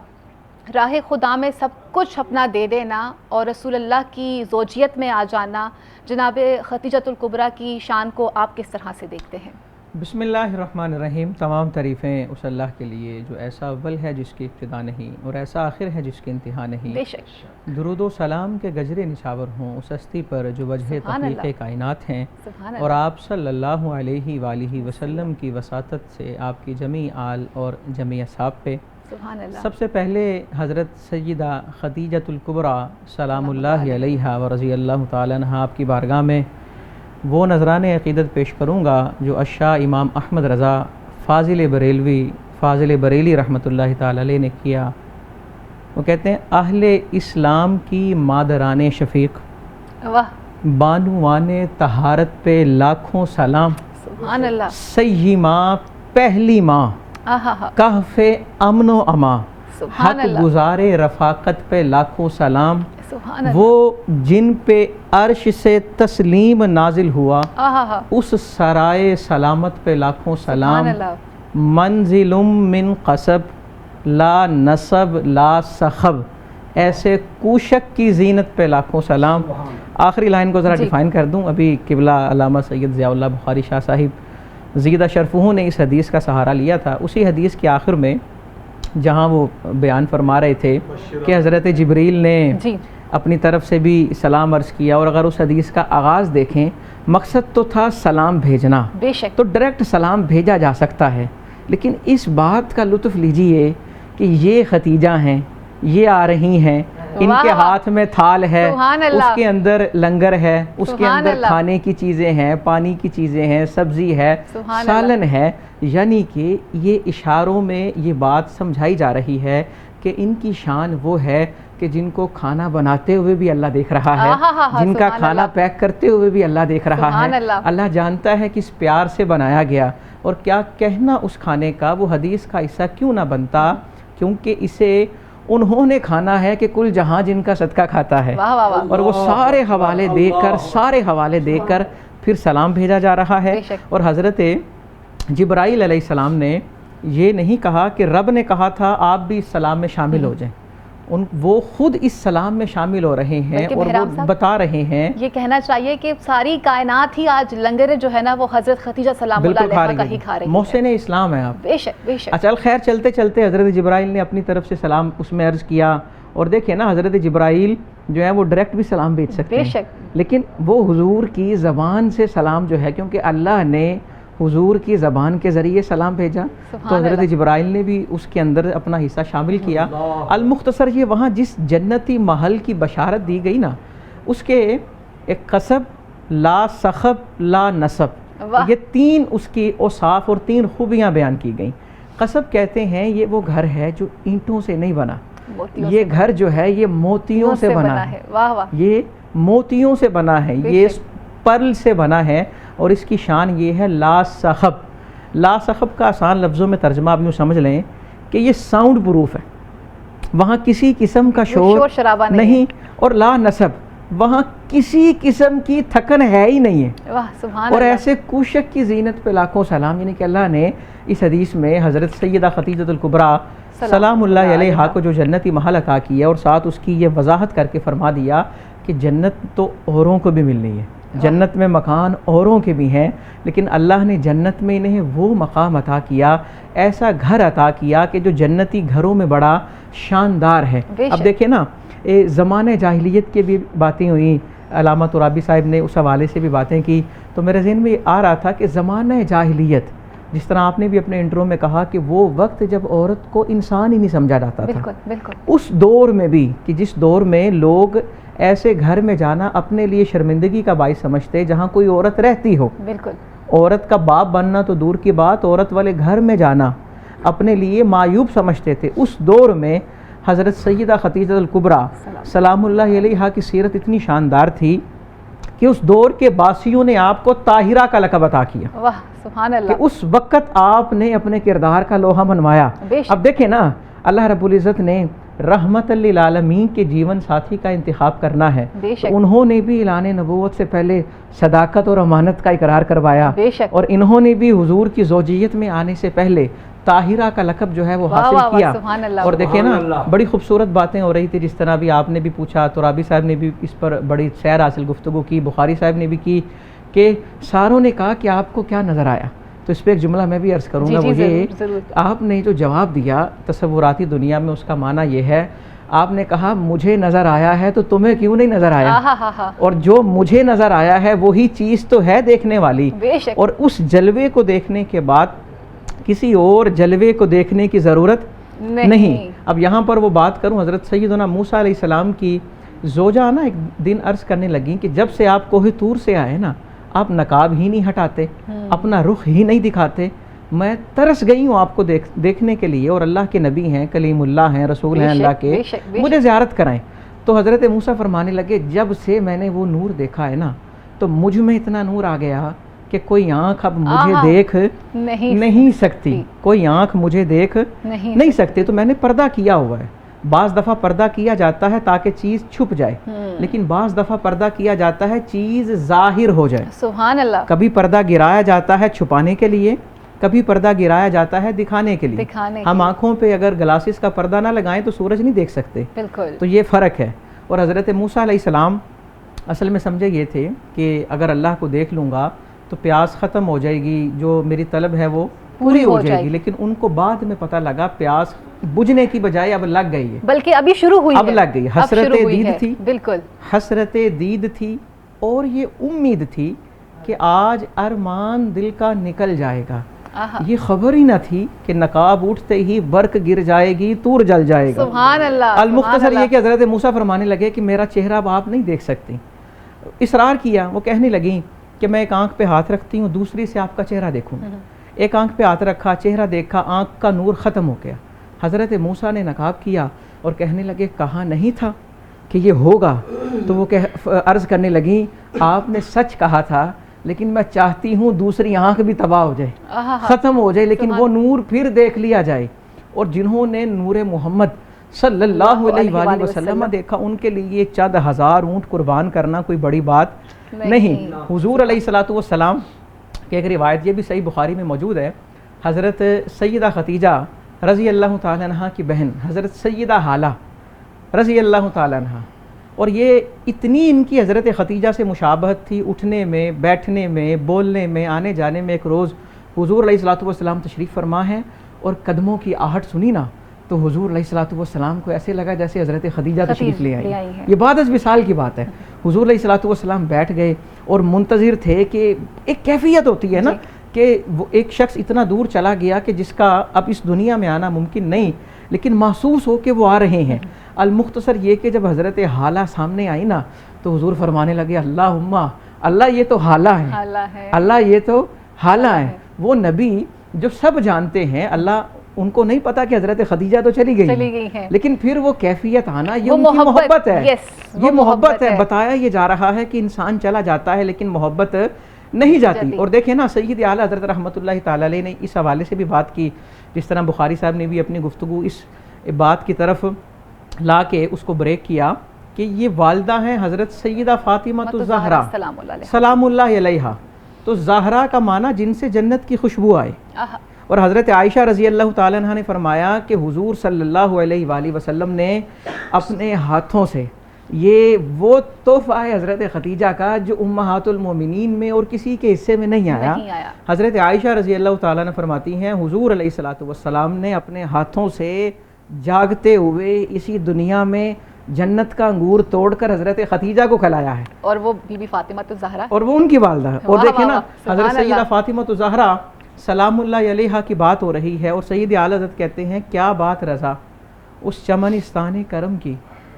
راہ خدا میں سب کچھ اپنا دے دینا اور رسول اللہ کی زوجیت میں آ جانا، جناب ختیجۃ الکبریٰ کی شان کو آپ کس طرح سے دیکھتے ہیں؟ بسم اللہ الرحمن الرحیم۔ تمام تعریفیں اس اللہ کے لیے جو ایسا اول ہے جس کی ابتدا نہیں، اور ایسا آخر ہے جس کی انتہا نہیں۔ بے شک۔ درود و سلام کے گجرے نچھاور ہوں اس ہستی پر جو وجہ تخلیق کائنات ہیں، سبحان اور اللہ۔ آپ صلی اللہ علیہ وآلہ وسلم کی وساطت سے آپ کی جمیع آل اور جمیع اصحاب پہ۔ سبحان اللہ۔ سب سے پہلے حضرت سیدہ ختیجۃ الکبریٰ سلام اللہ علیہا و رضی اللہ تعالیٰ عنہا آپ کی بارگاہ میں وہ نذران عقیدت پیش کروں گا جو اشاع امام احمد رضا فاضل بریلی رحمۃ اللہ تعالیٰ علیہ نے کیا۔ وہ کہتے ہیں، اہل اسلام کی مادران شفیق، واہ، بانوان طہارت پہ لاکھوں سلام، سبحان اللہ۔ سیّ ماں پہلی ماں، آہا، کہف امن و امان، سبحان حق اللہ، گزار رفاقت پہ لاکھوں سلام، سبحان اللہ۔ وہ جن پہ عرش سے تسلیم نازل ہوا، آہا، اس سرائے سلامت پہ لاکھوں سبحان سلام، اللہ۔ منزل من قصب لا نصب لا صخب، ایسے کوشک کی زینت پہ لاکھوں سلام۔ آخری لائن کو ذرا جی۔ ڈیفائن کر دوں، ابھی قبلہ علامہ سید ضیاء اللہ بخاری شاہ صاحب زیدہ شرفہ نے اس حدیث کا سہارا لیا تھا۔ اسی حدیث کے آخر میں جہاں وہ بیان فرما رہے تھے کہ حضرت جبریل نے جی، اپنی طرف سے بھی سلام عرض کیا، اور اگر اس حدیث کا آغاز دیکھیں، مقصد تو تھا سلام بھیجنا، بے شک۔ تو ڈائریکٹ سلام بھیجا جا سکتا ہے، لیکن اس بات کا لطف لیجئے کہ یہ ختیجہ ہیں، یہ آ رہی ہیں، ان کے واہ، ہاتھ میں تھال ہے، سبحان اس اللہ، کے اندر لنگر ہے، اس کے سبحان اندر اللہ، کھانے کی چیزیں ہیں، پانی کی چیزیں ہیں، سبزی ہے، سبحان سالن ہے، یعنی کہ یہ اشاروں میں یہ بات سمجھائی جا رہی ہے کہ ان کی شان وہ ہے کہ جن کو کھانا بناتے ہوئے بھی اللہ دیکھ رہا ہے، جن کا سبحان کھانا اللہ، پیک کرتے ہوئے بھی اللہ دیکھ رہا سبحان ہے۔ اللہ۔ اللہ جانتا ہے کہ اس پیار سے بنایا گیا، اور کیا کہنا اس کھانے کا، وہ حدیث کا حصہ کیوں نہ بنتا، کیونکہ اسے انہوں نے کھانا ہے کہ کل جہاں جن کا صدقہ کھاتا ہے، واہ واہ واہ، اور وہ سارے حوالے دے کر پھر سلام بھیجا جا رہا ہے۔ بے شک۔ اور حضرت جبرائیل علیہ السلام نے یہ نہیں کہا کہ رب نے کہا تھا آپ بھی اس سلام میں شامل ہو جائیں، وہ خود اس سلام میں شامل ہو رہے ہیں اور وہ بتا رہے ہیں. یہ کہنا چاہیے کہ ساری کائنات ہی آج لنگر جو ہے نا وہ حضرت خدیجہ سلام اللہ علیہا کا ہی کھا رہی ہے. محسن اسلام ہے آپ. بے شک بے شک. اچھا خیر چلتے چلتے حضرت جبرائیل نے اپنی طرف سے سلام اس میں عرض کیا, اور دیکھیں نا حضرت جبرائیل جو ہے وہ ڈائریکٹ بھی سلام بھیج سکتے ہیں, بے شک, لیکن وہ حضور کی زبان سے سلام جو ہے, کیونکہ اللہ نے حضور کی زبان کے ذریعے سلام بھیجا, تو حضرت جبرائیل نے بھی اس کے اندر اپنا حصہ شامل کیا. المختصر یہ وہاں جس جنتی محل کی بشارت دی گئی نا, اس کے ایک قصب لا صخب لا نصب, یہ 3 اس کی اوصاف اور 3 خوبیاں بیان کی گئیں. قصب کہتے ہیں یہ وہ گھر ہے جو اینٹوں سے نہیں بنا, یہ گھر جو ہے یہ موتیوں سے بنا ہے. واہ واہ. یہ موتیوں سے بنا ہے, یہ پرل سے بنا ہے, اور اس کی شان یہ ہے لا صخب. لا صخب کا آسان لفظوں میں ترجمہ آپ یوں سمجھ لیں کہ یہ ساؤنڈ پروف ہے, وہاں کسی قسم کا شور شرابہ نہیں, اور لا نصب, وہاں کسی قسم کی تھکن ہے ہی نہیں ہے. واہ سبحان اور اللہ. ایسے کوشک کی زینت پہ لاکھوں سلام, یعنی کہ اللہ نے اس حدیث میں حضرت سیدہ خدیجہ الکبریٰ سلام اللہ علیہا کو جو جنتی محل عطا کیا, اور ساتھ اس کی یہ وضاحت کر کے فرما دیا کہ جنت تو اوروں کو بھی ملنی ہے, جنت میں مکان اوروں کے بھی ہیں, لیکن اللہ نے جنت میں انہیں وہ مقام عطا کیا, ایسا گھر عطا کیا کہ جو جنتی گھروں میں بڑا شاندار ہے. اب دیکھیں نا زمانہ جاہلیت کی بھی باتیں ہوئیں, علامہ ترابی صاحب نے اس حوالے سے بھی باتیں کی, تو میرے ذہن میں یہ آ رہا تھا کہ زمانہ جاہلیت, جس طرح آپ نے بھی اپنے انٹرو میں کہا کہ وہ وقت جب عورت کو انسان ہی نہیں سمجھا جاتا تھا, بالکل بالکل, اس دور میں بھی, کہ جس دور میں لوگ ایسے گھر میں جانا اپنے لیے شرمندگی کا باعث سمجھتے جہاں کوئی عورت رہتی ہو, بالکل, عورت کا باپ بننا تو دور کی بات, عورت والے گھر میں جانا اپنے لیے معیوب سمجھتے تھے. اس دور میں حضرت سیدہ خدیجہ الکبریٰ سلام اللہ علیہا کی سیرت اتنی شاندار تھی کہ اس دور کے باسیوں نے آپ کو طاہرہ کا لقب عطا کیا. واہ سبحان اللہ. کہ اس وقت آپ نے اپنے کردار کا لوہا منوایا. اب دیکھیں نا, اللہ رب العزت نے رحمت للعالمین کے جیون ساتھی کا انتخاب کرنا ہے, تو انہوں نے بھی اعلان نبوت سے پہلے صداقت اور امانت کا اقرار کروایا, اور انہوں نے بھی حضور کی زوجیت میں آنے سے پہلے طاہرہ کا لقب جو ہے وہ حاصل کیا. اور دیکھیں نا بڑی خوبصورت باتیں ہو رہی تھی, جس طرح بھی آپ نے بھی پوچھا, ترابی صاحب نے بھی اس پر بڑی سیر حاصل گفتگو کی, بخاری صاحب نے بھی کی, کہ ساروں نے کہا کہ آپ کو کیا نظر آیا. تو اس پہ ایک جملہ میں بھی عرض کروں گا, وہ یہ آپ نے جو جواب دیا تصوراتی دنیا میں, اس کا معنی یہ ہے, آپ نے کہا مجھے نظر آیا ہے تو تمہیں کیوں نہیں نظر آیا, اور جو مجھے نظر آیا ہے وہی چیز تو ہے دیکھنے والی, اور اس جلوے کو دیکھنے کے بعد کسی اور جلوے کو دیکھنے کی ضرورت نہیں. اب یہاں پر وہ بات کروں, حضرت سیدنا موسیٰ علیہ السلام کی زوجہ نا ایک دن عرض کرنے لگیں کہ جب سے آپ کوہ طور سے آئے نا, آپ نقاب ہی نہیں ہٹاتے, اپنا رخ ہی نہیں دکھاتے, میں ترس گئی ہوں آپ کو دیکھنے کے لیے, اور اللہ کے نبی ہیں, کلیم اللہ ہیں, رسول ہیں اللہ کے, مجھے زیارت کرائیں. تو حضرت موسیٰ فرمانے لگے جب سے میں نے وہ نور دیکھا ہے نا, تو مجھ میں اتنا نور آ گیا کہ کوئی آنکھ اب مجھے دیکھ نہیں سکتی, کوئی آنکھ مجھے دیکھ نہیں سکتی. تو میں نے پردہ کیا ہوا ہے. بعض دفعہ پردہ کیا جاتا ہے تاکہ چیز چھپ جائے, لیکن بعض دفعہ پردہ کیا جاتا ہے چیز ظاہر ہو جائے. سبحان اللہ. کبھی پردہ گرایا جاتا ہے چھپانے کے لیے, کبھی پردہ گرایا جاتا ہے دکھانے کے لیے. ہم آنکھوں پہ اگر گلاسز کا پردہ نہ لگائیں تو سورج نہیں دیکھ سکتے, بالکل, تو یہ فرق ہے. اور حضرت موسیٰ علیہ السلام اصل میں سمجھے یہ تھے کہ اگر اللہ کو دیکھ لوں گا تو پیاس ختم ہو جائے گی, جو میری طلب ہے وہ پوری ہو جائے گی. لیکن ان کو بعد میں پتہ لگا پیاس بجھنے کی بجائے اب لگ گئی ہے, بلکہ ابھی شروع ہوئی ہے, اب لگ گئی. حسرت دید تھی, بالکل حسرت دید تھی, اور یہ امید تھی کہ آج ارمان دل کا نکل جائے گا. یہ خبر ہی نہ تھی کہ نقاب اٹھتے ہی برق گر جائے گی, طور جل جائے گا. سبحان اللہ. المختصر یہ کہ حضرت موسیٰ فرمانے لگے کہ میرا چہرہ اب آپ نہیں دیکھ سکتی. اصرار کیا, وہ کہنے لگیں کہ میں ایک آنکھ پہ ہاتھ رکھتی ہوں, دوسری سے آپ کا چہرہ دیکھوں. ایک آنکھ پہ ہاتھ رکھا, چہرہ دیکھا, آنکھ کا نور ختم ہو گیا. حضرت موسیٰ نے نقاب کیا اور کہنے لگے کہا نہیں تھا کہ یہ ہوگا. تو وہ عرض کرنے لگیں آپ نے سچ کہا تھا, لیکن میں چاہتی ہوں دوسری آنکھ بھی تباہ ہو جائے, ختم ہو جائے, لیکن وہ نور پھر دیکھ لیا جائے. اور جنہوں نے نور محمد صلی اللہ علیہ وآلہ وسلم دیکھا, ان کے لیے چند ہزار اونٹ قربان کرنا کوئی بڑی بات نہیں. حضور علیہ الصلوۃ والسلام کی ایک روایت یہ بھی صحیح بخاری میں موجود ہے, حضرت سیدہ خدیجہ رضی اللہ تعالی عنہ کی بہن حضرت سیدہ حالہ رضی اللہ تعالیٰ عنہ، اور یہ اتنی ان کی حضرت خدیجہ سے مشابہت تھی، اٹھنے میں، بیٹھنے میں، بولنے میں، آنے جانے میں۔ ایک روز حضور علیہ الصلوۃ والسلام تشریف فرما ہیں اور قدموں کی آہٹ سنی نا، تو حضور علیہ الصلوۃ والسلام کو ایسے لگا جیسے حضرت خدیجہ تشریف لے آئی ہیں۔ یہ بعد از وصال کی بات ہے۔ حضور علیہ الصلوۃ والسلام بیٹھ گئے اور منتظر تھے کہ ایک کیفیت ہوتی ہے نا کہ وہ ایک شخص اتنا دور چلا گیا کہ جس کا اب اس دنیا میں آنا ممکن نہیں، لیکن محسوس ہو کہ وہ آ رہے ہیں۔ المختصر یہ کہ جب حضرت حالہ سامنے آئی نا تو حضور فرمانے لگے اللہم، اللہ یہ تو حالہ ہے، اللہ یہ تو حالہ ہے۔ وہ نبی جو سب جانتے ہیں، اللہ ان کو نہیں پتا کہ حضرت خدیجہ تو چلی گئی ہیں، لیکن پھر وہ کیفیت آنا، یہ ان کی محبت ہے، یہ محبت ہے۔ بتایا یہ جا رہا ہے کہ انسان چلا جاتا ہے لیکن محبت نہیں جاتی۔ اور دیکھیں نا سید اعلیٰ حضرت رحمۃ اللہ تعالی علیہ نے اس حوالے سے بھی بات کی، جس طرح بخاری صاحب نے بھی اپنی گفتگو اس بات کی طرف لا کے اس کو بریک کیا کہ یہ والدہ ہیں حضرت سیدہ فاطمہ الزہرا سلام اللہ علیہا۔ تو زہرا کا معنی جن سے جنت کی خوشبو آئے، اور حضرت عائشہ رضی اللہ تعالیٰ عنہ نے فرمایا کہ حضور صلی اللہ علیہ وآلہ وسلم نے اپنے ہاتھوں سے، یہ وہ تحفہ ہے حضرت خدیجہ کا جو امہات المومنین میں اور کسی کے حصے میں نہیں آیا۔ حضرت عائشہ رضی اللہ تعالیٰ عنہ فرماتی ہیں حضور علیہ الصلوۃ والسلام نے اپنے ہاتھوں سے جاگتے ہوئے اسی دنیا میں جنت کا انگور توڑ کر حضرت خدیجہ کو کھلایا ہے، اور وہ بی بی فاطمہ الزہرا، اور وہ ان کی والدہ ہے۔ اور دیکھیں نا حضرت سیدہ فاطمہ الزہرا سلام اللہ علیہا کی بات ہو رہی ہے، اور سید اعلیٰ حضرت کہتے ہیں کیا بات رضا اس چمنستان کرم کی،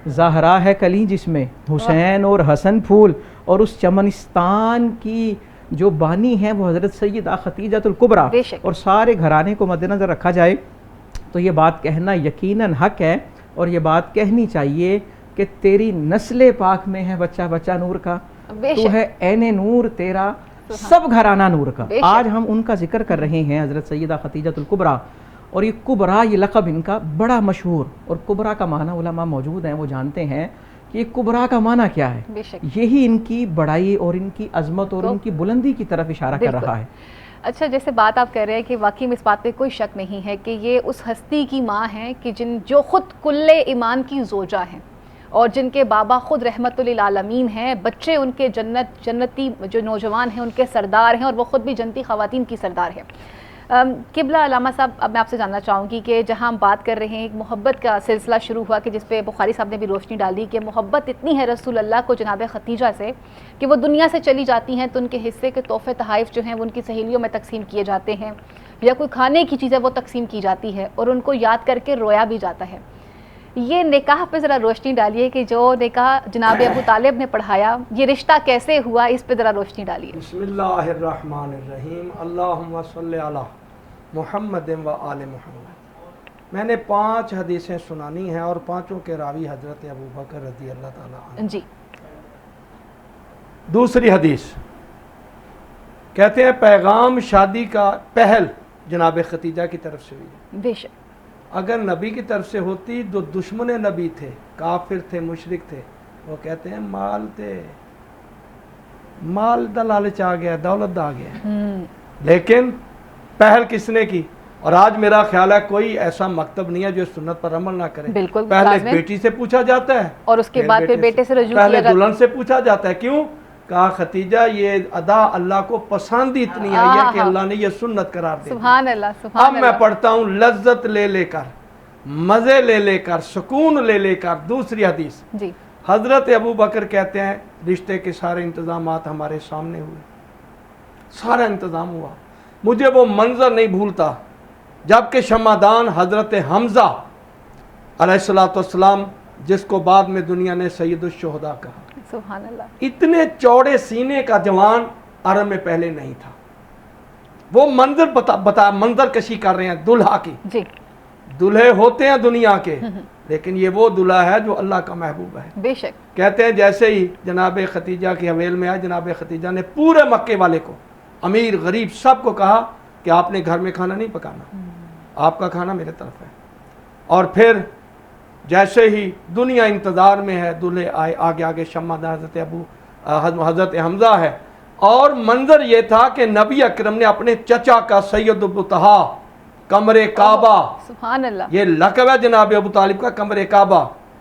زہرا ہے کلی جس میں حسین اور حسن پھول، اور اس چمنستان کی جو بانی ہے وہ حضرت سیدہ خدیجہ الکبریٰ، اور سارے گھرانے کو مد نظر رکھا جائے تو یہ بات کہنا یقیناً حق ہے، اور یہ بات کہنی چاہیے کہ تیری نسل پاک میں ہے بچہ بچہ نور کا، تو ہے عین نور تیرا سب گھرانہ نور کا۔ آج ہم ان کا ذکر کر رہے ہیں حضرت سیدہ خدیجہ الکبریٰ، اور یہ کبریٰ یہ لقب ان کا بڑا مشہور، اور کبریٰ کا معنی علماء موجود ہیں وہ جانتے ہیں کہ یہ کبریٰ کا معنی کیا ہے، یہی ان کی بڑائی اور ان کی عظمت اور ان کی بلندی کی طرف اشارہ کر رہا ہے۔ اچھا، جیسے بات آپ کہہ رہے ہیں کہ واقعی میں اس بات پہ کوئی شک نہیں ہے کہ یہ اس ہستی کی ماں ہیں کہ جو خود کل ایمان کی زوجہ ہیں، اور جن کے بابا خود رحمت للعالمین ہیں، بچے ان کے جنتی جو نوجوان ہیں ان کے سردار ہیں، اور وہ خود بھی جنتی خواتین کی سردار ہیں۔ قبلہ علامہ صاحب، اب میں آپ سے جاننا چاہوں گی کہ جہاں ہم بات کر رہے ہیں ایک محبت کا سلسلہ شروع ہوا کہ جس پہ بخاری صاحب نے بھی روشنی ڈالی کہ محبت اتنی ہے رسول اللہ کو جناب خدیجہ سے کہ وہ دنیا سے چلی جاتی ہیں تو ان کے حصے کے تحفے تحائف جو ہیں وہ ان کی سہیلیوں میں تقسیم کیے جاتے ہیں، یا کوئی کھانے کی چیز ہے وہ تقسیم کی جاتی ہے، اور ان کو یاد کر کے رویا بھی جاتا ہے۔ یہ نکاح پہ ذرا روشنی ڈالیے کہ جو نکاح جناب ابو طالب نے پڑھایا، یہ رشتہ کیسے ہوا، اس پہ ذرا روشنی ڈالیے۔ بسم اللہ الرحمن الرحیم، اللہم صلی علی محمد و آل محمد۔ میں نے 5 حدیثیں سنانی ہیں اور 5 کے راوی حضرت ابو بکر رضی اللہ تعالیٰ عنہ۔ جی۔ دوسری حدیث کہتے ہیں پیغام شادی کا پہل جناب خدیجہ کی طرف سے ہوئی۔ بے شک۔ اگر نبی کی طرف سے ہوتی جو دشمن نبی تھے، کافر تھے، مشرک تھے، وہ کہتے ہیں مال دا لالچ آ گیا، دولت آ گیا، لیکن پہل کس نے کی؟ اور آج میرا خیال ہے کوئی ایسا مکتب نہیں ہے جو سنت پر عمل نہ کرے۔ بالکل، پہلے بیٹی سے پوچھا جاتا ہے اور اس کے بعد پھر بیٹے سے رجوع کیا جاتا ہے، پہلے دلہن سے پوچھا جاتا ہے۔ کیوں؟ کہا خدیجہ یہ ادا اللہ کو پسند اتنی آئی ہے کہ اللہ نے یہ سنت قرار دے دی۔ سبحان اللہ، سبحان اللہ۔ اب میں پڑھتا ہوں لذت لے لے کر، مزے لے لے کر، سکون لے لے کر۔ دوسری حدیث، جی، حضرت ابو بکر کہتے ہیں رشتے کے سارے انتظامات ہمارے سامنے ہوئے، سارا انتظام ہوا، مجھے وہ منظر نہیں بھولتا جبکہ شمعدان حضرت حمزہ علیہ السلام، جس کو بعد میں دنیا نے سید الشہداء کہا، سبحان اللہ، اتنے چوڑے سینے کا جوان عرب میں پہلے نہیں تھا۔ وہ منظر منظر کشی کر رہے ہیں دلہا کی۔ جی، دلہے ہوتے ہیں دنیا کے، لیکن یہ وہ دلہا ہے جو اللہ کا محبوب ہے۔ بے شک۔ کہتے ہیں جیسے ہی جناب خدیجہ کی حویل میں آئے، جناب خدیجہ نے پورے مکے والے کو، امیر غریب سب کو کہا کہ آپ نے گھر میں کھانا نہیں پکانا، آپ کا کھانا میرے طرف ہے۔ اور پھر جیسے ہی دنیا انتظار میں ہے، دلہے آئے، آگے آگے شمعدان حضرت حمزہ ہے، اور منظر یہ تھا کہ نبی اکرم نے اپنے چچا کا سید البطحاء، کمر کعبہ، سبحان اللہ، یہ لقب ہے جناب ابو طالب کا، کمر کعبہ،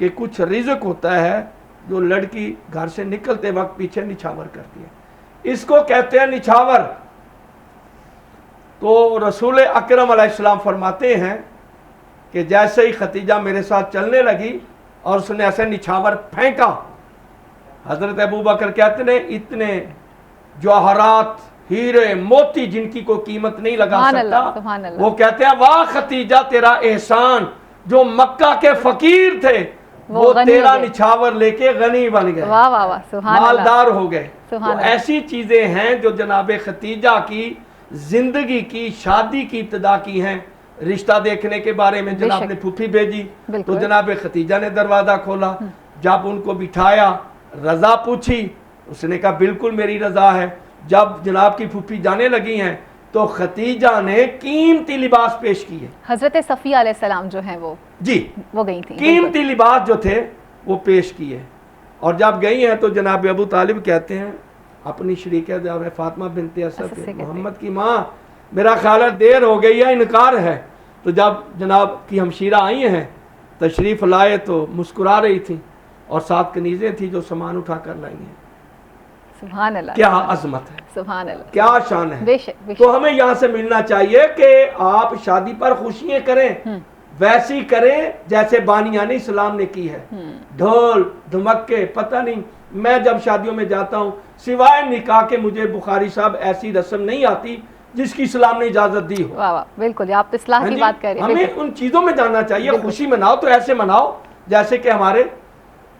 کہ کچھ رزق ہوتا ہے جو لڑکی گھر سے نکلتے وقت پیچھے نچھاور کرتی ہے، اس کو کہتے ہیں نچھاور۔ تو رسول اکرم علیہ السلام فرماتے ہیں کہ جیسے ہی ختیجہ میرے ساتھ چلنے لگی اور اس نے ایسے نچھاور پھینکا، حضرت ابوبکر کہتے ہیں اتنے جوہرات، ہیرے، موتی جن کی کوئی قیمت نہیں لگا سکتا، وہ کہتے ہیں واہ ختیجہ تیرا احسان، جو مکہ کے فقیر تھے وہ تیرا نچھاور لے کے غنی بن گئے، مالدار ہو گئے۔ تو ایسی چیزیں ہیں جو جناب ختیجہ کی زندگی کی، شادی کی ابتدا کی ہیں۔ رشتہ دیکھنے کے بارے میں جناب نے پھوپھی بھیجی تو جناب ختیجہ نے دروازہ کھولا، جب ان کو بٹھایا رضا پوچھی، اس نے کہا بالکل میری رضا ہے۔ جب جناب کی پھوپھی جانے لگی ہیں تو ختیجہ نے قیمتی لباس پیش کیے، حضرت صفیہ علیہ السلام جو ہیں وہ گئی تھیں، قیمتی لباس جو تھے وہ پیش کیے، اور جب گئی ہیں تو جناب ابو طالب کہتے ہیں اپنی شریکہ جناب فاطمہ بنت اسد محمد کی ماں، میرا خیال ہے دیر ہو گئی ہے، انکار ہے۔ تو جب جناب کی ہمشیرہ آئی ہیں تشریف لائے تو مسکرا رہی تھی اور ساتھ کنیزیں تھی جو سامان اٹھا کر لائی ہیں۔ سبحان اللہ، کیا عظمت ہے، سبحان اللہ، کیا شان ہے۔ بے شک تو ہمیں یہاں سے ملنا چاہیے کہ آپ شادی پر خوشیاں کریں، ویسی کریں جیسے بانیان اسلام نے کی ہے، ڈھول دھمکے، پتہ نہیں، میں جب شادیوں میں جاتا ہوں سوائے نکاح کے مجھے بخاری صاحب ایسی رسم نہیں آتی جس کی اسلام نے اجازت دی ہو۔ واہ واہ، بالکل آپ اصلاح کی بات کر رہے ہیں۔ ہمیں ان چیزوں میں جاننا چاہیے، خوشی مناؤ تو ایسے مناؤ جیسے کہ ہمارے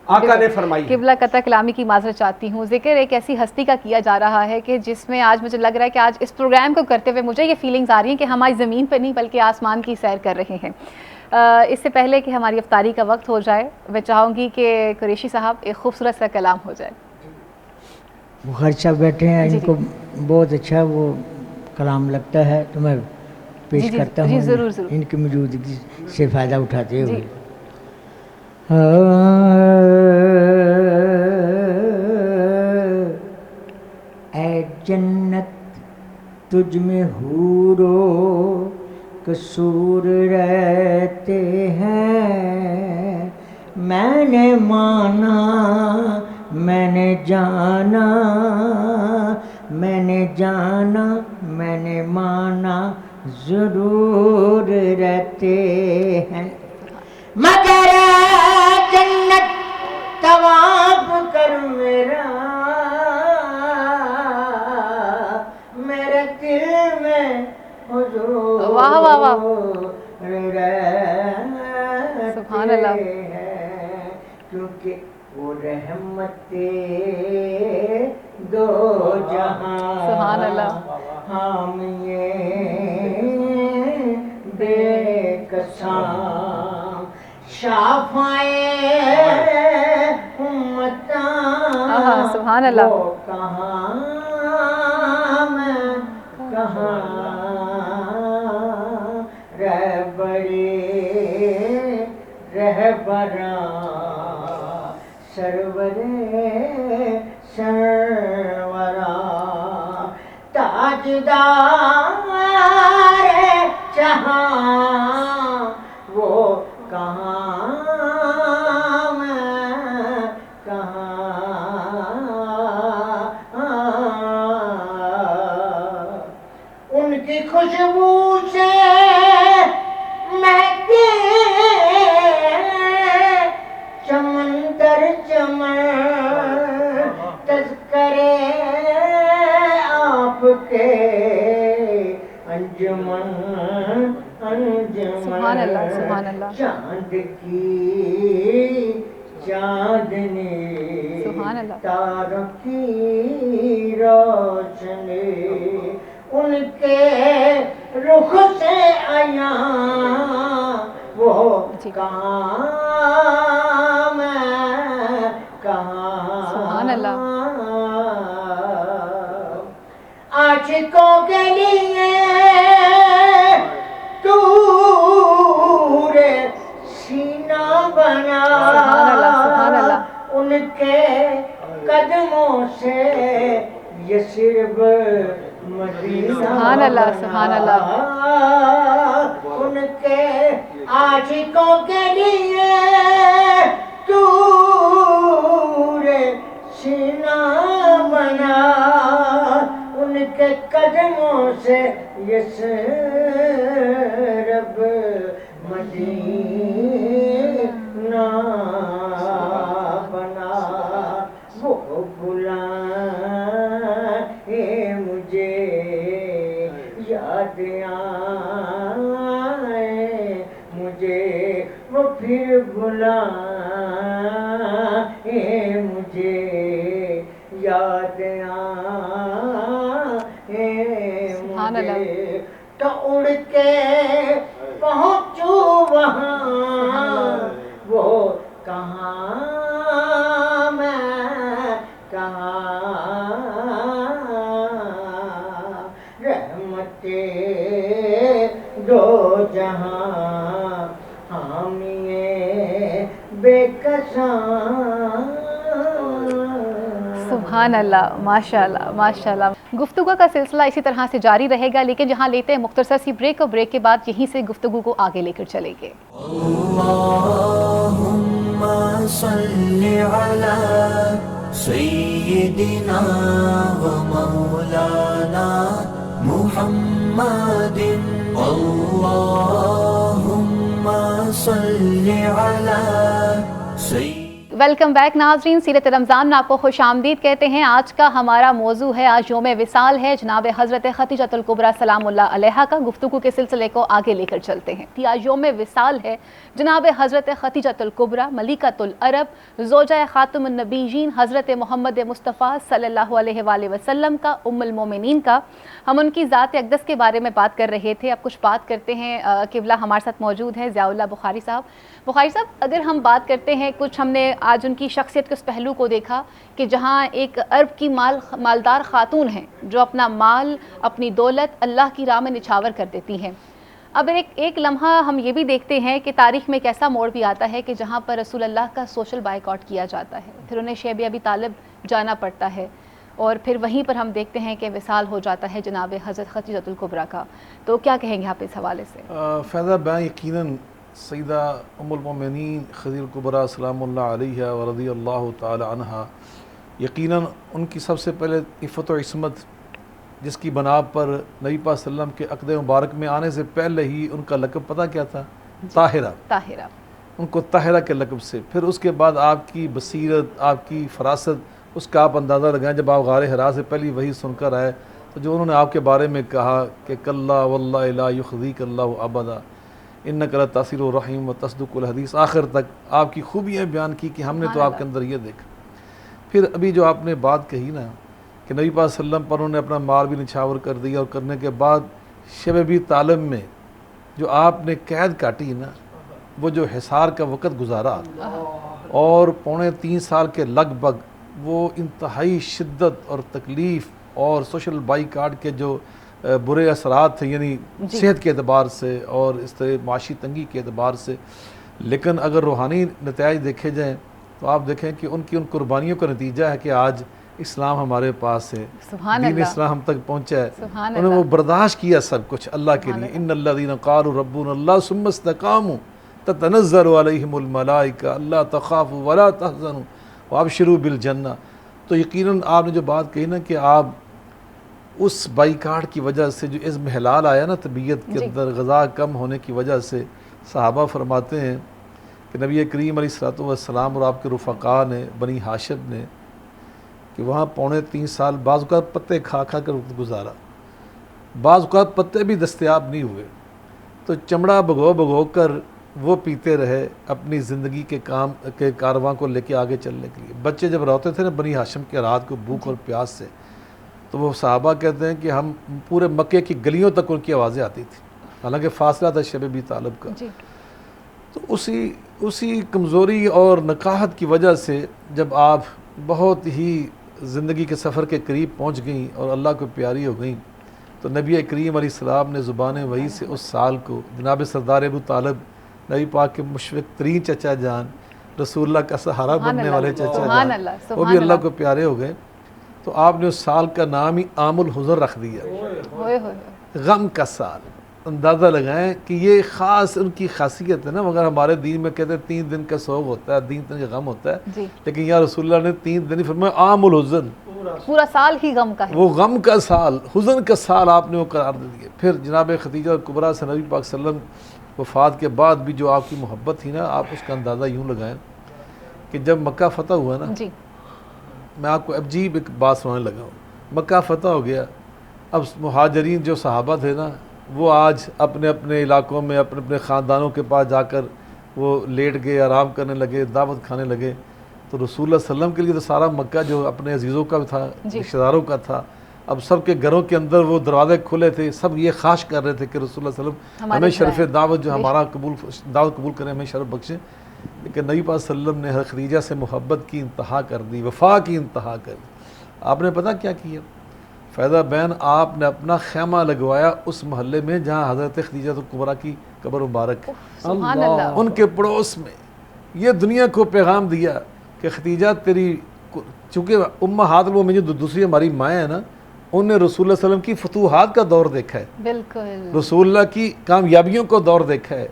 آقا نے فرمائی۔ قبلہ قطع کلامی کی معذرت چاہتی ہوں، ذکر ایک ایسی ہستی کا کیا جا رہا ہے کہ جس میں آج مجھے لگ رہا ہے کہ آج اس پروگرام کو کرتے ہوئے مجھے یہ فیلنگز آ رہی ہیں کہ ہماری زمین پہ نہیں بلکہ آسمان کی سیر کر رہے ہیں۔ اس سے پہلے کہ ہماری افطاری کا وقت ہو جائے میں چاہوں گی کہ قریشی صاحب ایک خوبصورت سا کلام ہو جائے۔ بخاری صاحب بیٹھے ہیں، ان کو بہت اچھا وہ کلام لگتا ہے تو میں پیش کرتا ہوں، ضرور ضرور، ان کی موجودگی سے فائدہ اٹھاتے ہوئے۔ اے جنت تجھ میں حور و قصور رہتے ہیں، میں نے مانا میں نے جانا، میں نے جانا میں نے مانا ضرور رہتے ہیں، مگر جنت طواف کر میرا، میرے دل میں حضور واہ واہ واہ، سبحان اللہ، کیونکہ وہ رحمت دو جہاں، سبحان اللہ، حامی بے کساں، شافائے امتاں، سبحان اللہ، وہ کہاں میں کہاں، رہبراں سرورے سروراں، تاجدار جہاں، وہ کہاں میں کہاں، ان کی خوشبو سے مہکے چمن در چمن، تذکرے آپ کے انجمن سبحان اللہ، سبحان اللہ، چاند کی چاندنی، سبحان اللہ، تاروں کی روشنی، ان کے رخ سے عیاں، وہ کہاں میں کہاں، سبحان اللہ، عاشقوں کے لیے تور سینہ بنا، سبحان اللہ، سبحان اللہ، ان کے قدموں سے یثرب مدینہ، سبحان اللہ، سبحان اللہ، ان کے عاشقوں کے لیے اسے یثرب مدینہ بنا، وہ بلائے مجھے یاد آئے مجھے، وہ پھر بلائے مجھے یاد آئے مجھے، تو اڑ کے پہنچوں وہاں، وہ کہاں میں کہاں، رحمت دو جہاں حامیے بے کساں۔ سبحان اللہ، ماشاء اللہ ماشاء اللہ۔ گفتگو کا سلسلہ اسی طرح سے جاری رہے گا، لیکن جہاں لیتے ہیں مختصر سی بریک، اور بریک کے بعد یہیں سے گفتگو کو آگے لے کر چلیں گے۔ اللہم صلی علی سیدنا و مولانا محمد، اللہم صلی علی سیدنا۔ ویلکم بیک ناظرین، سیرت رمضان میں آپ کو خوش آمدید کہتے ہیں۔ آج کا ہمارا موضوع ہے، آج یوم وصال ہے جناب حضرت خدیجۃ الکبریٰ سلام اللہ علیہا کا۔ گفتگو کے سلسلے کو آگے لے کر چلتے ہیں۔ آج یوم وصال ہے جناب حضرت خدیجۃ الکبریٰ ملکۃ العرب، زوجہ خاتم النبیین حضرت محمد مصطفیٰ صلی اللہ علیہ وآلہ وسلم کا، ام المومنین کا۔ ہم ان کی ذات اقدس کے بارے میں بات کر رہے تھے، اب کچھ بات کرتے ہیں۔ قبلہ ہمارے ساتھ موجود ہیں ضیاء اللہ بخاری صاحب۔ بخاری صاحب، اگر ہم بات کرتے ہیں، کچھ ہم نے آج ان کی شخصیت کے اس پہلو کو دیکھا کہ جہاں ایک عرب کی مالدار خاتون ہیں جو اپنا مال، اپنی دولت اللہ کی راہ میں نچھاور کر دیتی ہیں۔ اب ایک لمحہ ہم یہ بھی دیکھتے ہیں کہ تاریخ میں ایک ایسا موڑ بھی آتا ہے کہ جہاں پر رسول اللہ کا سوشل بائیکاٹ کیا جاتا ہے، پھر انہیں شیب ابی طالب جانا پڑتا ہے، اور پھر وہیں پر ہم دیکھتے ہیں کہ وصال ہو جاتا ہے جناب حضرت خدیجۃ الکبریٰ کا۔ تو کیا کہیں گے آپ اس حوالے سے؟ فیضہ بیان یقیناً سیدہ ام المومنین خدیجہ الکبریٰ سلام اللہ علیہ و رضی اللہ تعالی عنہا، یقیناً ان کی سب سے پہلے عفت و عصمت، جس کی بنا پر نبی پاک صلی اللہ علیہ وسلم کے عقد مبارک میں آنے سے پہلے ہی ان کا لقب پتہ کیا تھا؟ طاہرہ۔ طاہرہ، ان کو طاہرہ کے لقب سے، پھر اس کے بعد آپ کی بصیرت، آپ کی فراست، اس کا آپ اندازہ لگائیں جب آپ غار حرا سے پہلی وحی سن کر آئے تو جو انہوں نے آپ کے بارے میں کہا کہ کلا واللہ لا یخزیک اللہ ابدا انک لتاثر الرحیم و تصدق الحدیث، آخر تک آپ کی خوبیاں بیان کی کہ ہم نے تو آپ کے اندر یہ دیکھا۔ پھر ابھی جو آپ نے بات کہی نا کہ نبی پاک صلی اللہ علیہ وسلم پر انہوں نے اپنا مال بھی نچھاور کر دیا، اور کرنے کے بعد شب ابی طالب میں جو آپ نے قید کاٹی نا، وہ جو حصار کا وقت گزارا، اور 3.25 سال کے لگ بھگ وہ انتہائی شدت اور تکلیف اور سوشل بائیکاٹ کے جو برے اثرات تھے، یعنی صحت کے اعتبار سے اور اس طرح معاشی تنگی کے اعتبار سے، لیکن اگر روحانی نتائج دیکھے جائیں تو آپ دیکھیں کہ ان کی ان قربانیوں کا نتیجہ ہے کہ آج اسلام ہمارے پاس ہے، دین اسلام ہم تک پہنچا ہے۔ انہوں نے وہ برداشت کیا سب کچھ اللہ کے لیے۔ ان الذین قالوا ربنا اللہ ثم استقاموا تتنزل علیہم الملائکہ الا تخافوا ولا تحزنوا وابشروا بالجنہ۔ تو یقیناً آپ نے جو بات کہی نا کہ آپ اس بائیکاٹ کی وجہ سے جو عزم حلال آیا نا طبیعت کے اندر، غذا کم ہونے کی وجہ سے، صحابہ فرماتے ہیں کہ نبی کریم علیہ السلام اور آپ کے رفقاء نے، بنی ہاشم نے، کہ وہاں 3.25 سال بعض اوقات پتے کھا کھا کر گزارا، بعض اوقات پتے بھی دستیاب نہیں ہوئے تو چمڑا بھگو کر وہ پیتے رہے اپنی زندگی کے کام کے کارواں کو لے کے آگے چلنے کے لیے۔ بچے جب روتے تھے نا بنی ہاشم کے رات کو بھوک اور پیاس سے، تو وہ صحابہ کہتے ہیں کہ ہم پورے مکے کی گلیوں تک ان کی آوازیں آتی تھیں، حالانکہ فاصلہ تھا شب ابی طالب کا۔ تو اسی کمزوری اور نکاحت کی وجہ سے جب آپ بہت ہی زندگی کے سفر کے قریب پہنچ گئیں اور اللہ کو پیاری ہو گئیں، تو نبی کریم علیہ السلام نے زبان وحی سے اس سال کو جناب سردار ابو طالب، نبی پاک کے مشفق ترین چچا جان، رسول اللہ کا سہارا بننے والے چچا جان، وہ بھی اللہ کو پیارے ہو گئے، تو آپ نے اس سال کا نام ہی عام الحزن رکھ دیا، غم کا سال۔ اندازہ لگائیں کہ یہ خاص ان کی خاصیت ہے نا، مگر ہمارے دین میں کہتے ہیں 3 دن کا سوگ ہوتا ہے، 3 دن کا غم ہوتا ہے، لیکن یا رسول اللہ نے 3 دن ہی فرمایا عام الحزن، پورا سال ہی غم کا ہے، وہ غم کا سال، حزن کا سال آپ نے وہ قرار دے دیا۔ پھر جناب خدیجہ کبریٰ سے نبی پاک صلی اللہ علیہ وسلم وفات کے بعد بھی جو آپ کی محبت تھی نا، آپ اس کا اندازہ یوں لگائیں کہ جب مکہ فتح ہوا نا، جی میں آپ کو عجیب ایک بات سنانے لگا ہوں۔ مکہ فتح ہو گیا، اب مہاجرین جو صحابہ تھے نا، وہ آج اپنے اپنے علاقوں میں اپنے اپنے خاندانوں کے پاس جا کر وہ لیٹ گئے، آرام کرنے لگے، دعوت کھانے لگے۔ تو رسول اللہ صلی اللہ علیہ وسلم کے لیے تو سارا مکہ جو اپنے عزیزوں کا تھا، رشتہ داروں کا تھا، اب سب کے گھروں کے اندر وہ دروازے کھلے تھے، سب یہ خواہش کر رہے تھے کہ رسول اللہ صلی اللہ علیہ وسلم ہمیں شرف دعوت جو ہمارا دعوت قبول کریں، ہمیں شرف بخشیں۔ لیکن نبی پاک صلی اللہ علیہ وسلم نے حضرت خدیجہ سے محبت کی انتہا کر دی، وفا کی انتہا کر دی۔ آپ نے پتہ کیا کیا؟ فیضہ بین آپ نے اپنا خیمہ لگوایا اس محلے میں جہاں حضرت خدیجہ کبریٰ کی قبر مبارک ہے، سبحان اللہ، ان کے پڑوس میں۔ یہ دنیا کو پیغام دیا کہ خدیجہ تیری، چونکہ امہات المومنین جو دوسری ہماری مائیں ہیں نا، انہوں نے رسول اللہ صلی اللہ علیہ وسلم کی فتوحات کا دور دیکھا ہے، بالکل رسول اللہ کی کامیابیوں کو دور دیکھا ہے،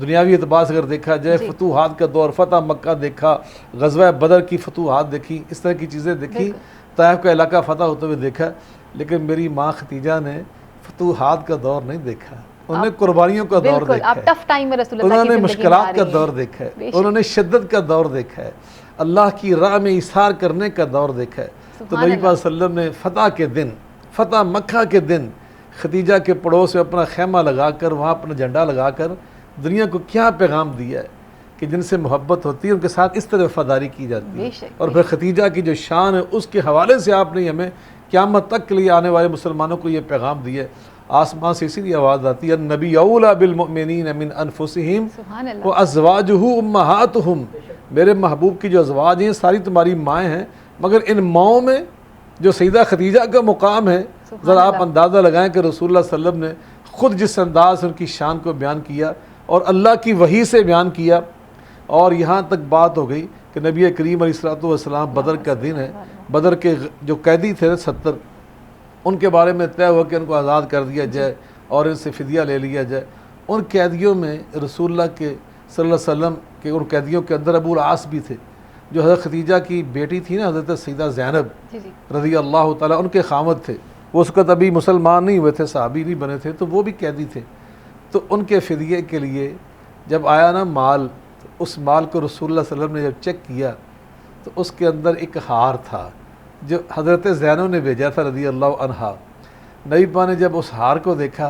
دنیاوی اعتبار سے اگر دیکھا جائے فتوحات کا دور، فتح مکہ دیکھا، غزوہ بدر کی فتوحات دیکھی، اس طرح کی چیزیں دیکھی، طائف کا علاقہ فتح ہوتے ہوئے دیکھا۔ لیکن میری ماں خدیجہ نے فتوحات کا دور نہیں دیکھا، انہوں نے قربانیوں کا دور دیکھا ہے، انہوں نے مشکلات کا دور دیکھا ہے، انہوں نے شدت کا دور دیکھا ہے، اللہ کی راہ میں ایثار کرنے کا دور دیکھا ہے۔ تو نبی پاک صلی اللہ علیہ وسلم نے فتح کے دن، فتح مکہ کے دن، خدیجہ کے پڑوس میں اپنا خیمہ لگا کر، وہاں اپنا جھنڈا لگا کر دنیا کو کیا پیغام دیا ہے کہ جن سے محبت ہوتی ہے ان کے ساتھ اس طرح وفاداری کی جاتی ہے۔ اور پھر خدیجہ کی جو شان ہے اس کے حوالے سے آپ نے ہمیں قیامت تک کے لیے آنے والے مسلمانوں کو یہ پیغام دیا ہے۔ آسمان سے اسی لیے آواز آتی ہے، النبی اولیٰ بالمؤمنین من انفسہم وازواجہ امہاتہم، میرے محبوب کی جو ازواج ہیں ساری تمہاری مائیں ہیں، مگر ان ماؤں میں جو سیدہ خدیجہ کا مقام ہے، ذرا آپ اندازہ لگائیں کہ رسول اللہ صلی اللہ علیہ وسلم نے خود جس انداز سے ان کی شان کو بیان کیا اور اللہ کی وحی سے بیان کیا، اور یہاں تک بات ہو گئی کہ نبی کریم علیہ الصلوۃ والسلام بدر کا دن ہے، بدر کے جو قیدی تھے 70، ان کے بارے میں طے ہوا کہ ان کو آزاد کر دیا جائے اور ان سے فدیہ لے لیا جائے۔ ان قیدیوں میں رسول اللہ کے صلی اللہ علیہ وسلم کے ان قیدیوں کے اندر ابو العاص بھی تھے، جو حضرت خدیجہ کی بیٹی تھی نا، حضرت سیدہ زینب رضی اللہ تعالیٰ، ان کے خامد تھے، وہ اس وقت ابھی مسلمان نہیں ہوئے تھے، صحابی نہیں بنے تھے، تو وہ بھی قیدی تھے۔ تو ان کے فدیے کے لیے جب آیا نا مال، تو اس مال کو رسول اللہ صلی اللہ علیہ وسلم نے جب چیک کیا تو اس کے اندر ایک ہار تھا جو حضرت زینب نے بھیجا تھا رضی اللہ عنہا۔ نبی پاک نے جب اس ہار کو دیکھا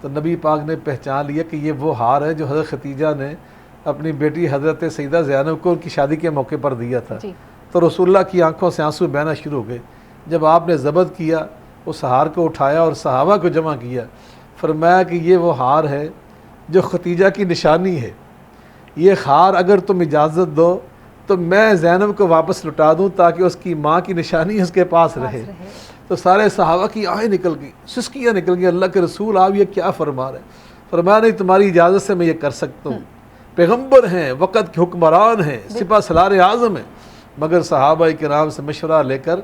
تو نبی پاک نے پہچان لیا کہ یہ وہ ہار ہے جو حضرت خدیجہ نے اپنی بیٹی حضرت سیدہ زینب کو ان کی شادی کے موقع پر دیا تھا۔ تو رسول اللہ کی آنکھوں سے آنسو بہنا شروع ہو گئے۔ جب آپ نے ضبط کیا، اس ہار کو اٹھایا اور صحابہ کو جمع کیا، فرمایا کہ یہ وہ ہار ہے جو خدیجہ کی نشانی ہے، یہ ہار اگر تم اجازت دو تو میں زینب کو واپس لٹا دوں تاکہ اس کی ماں کی نشانی اس کے پاس رہے۔ تو سارے صحابہ کی آہیں نکل گئی، سسکیاں نکل گئی، اللہ کے رسول آپ یہ کیا فرما رہے ہیں؟ فرمایا نہیں، تمہاری اجازت سے میں یہ کر سکتا ہوں، پیغمبر ہیں، وقت کے حکمران ہیں، سپہ سالار اعظم ہیں، مگر صحابہ کرام سے مشورہ لے کر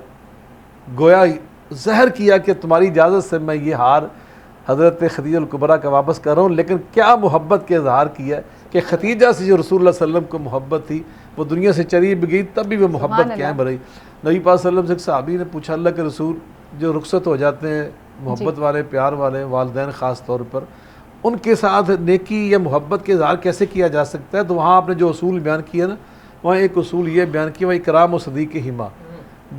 گویا ظاہر کیا کہ تمہاری اجازت سے میں یہ ہار حضرت خدیجہ الکبریٰ کا واپس کر رہا ہوں۔ لیکن کیا محبت کے اظہار کیا ہے کہ خدیجہ سے جو رسول اللہ صلی اللہ علیہ وسلم کو محبت تھی، وہ دنیا سے چلی بھی گئی تب بھی وہ محبت قائم رہی۔ نبی پاک صلی اللہ علیہ وسلم سے ایک صحابی نے پوچھا، اللہ کے رسول جو رخصت ہو جاتے ہیں محبت والے، پیار والے، والدین خاص طور پر، ان کے ساتھ نیکی یا محبت کے اظہار کیسے کیا جا سکتا ہے؟ تو وہاں آپ نے جو اصول بیان کیا نا، وہاں ایک اصول یہ بیان کیا، وہ اکرام و صدیق ہما،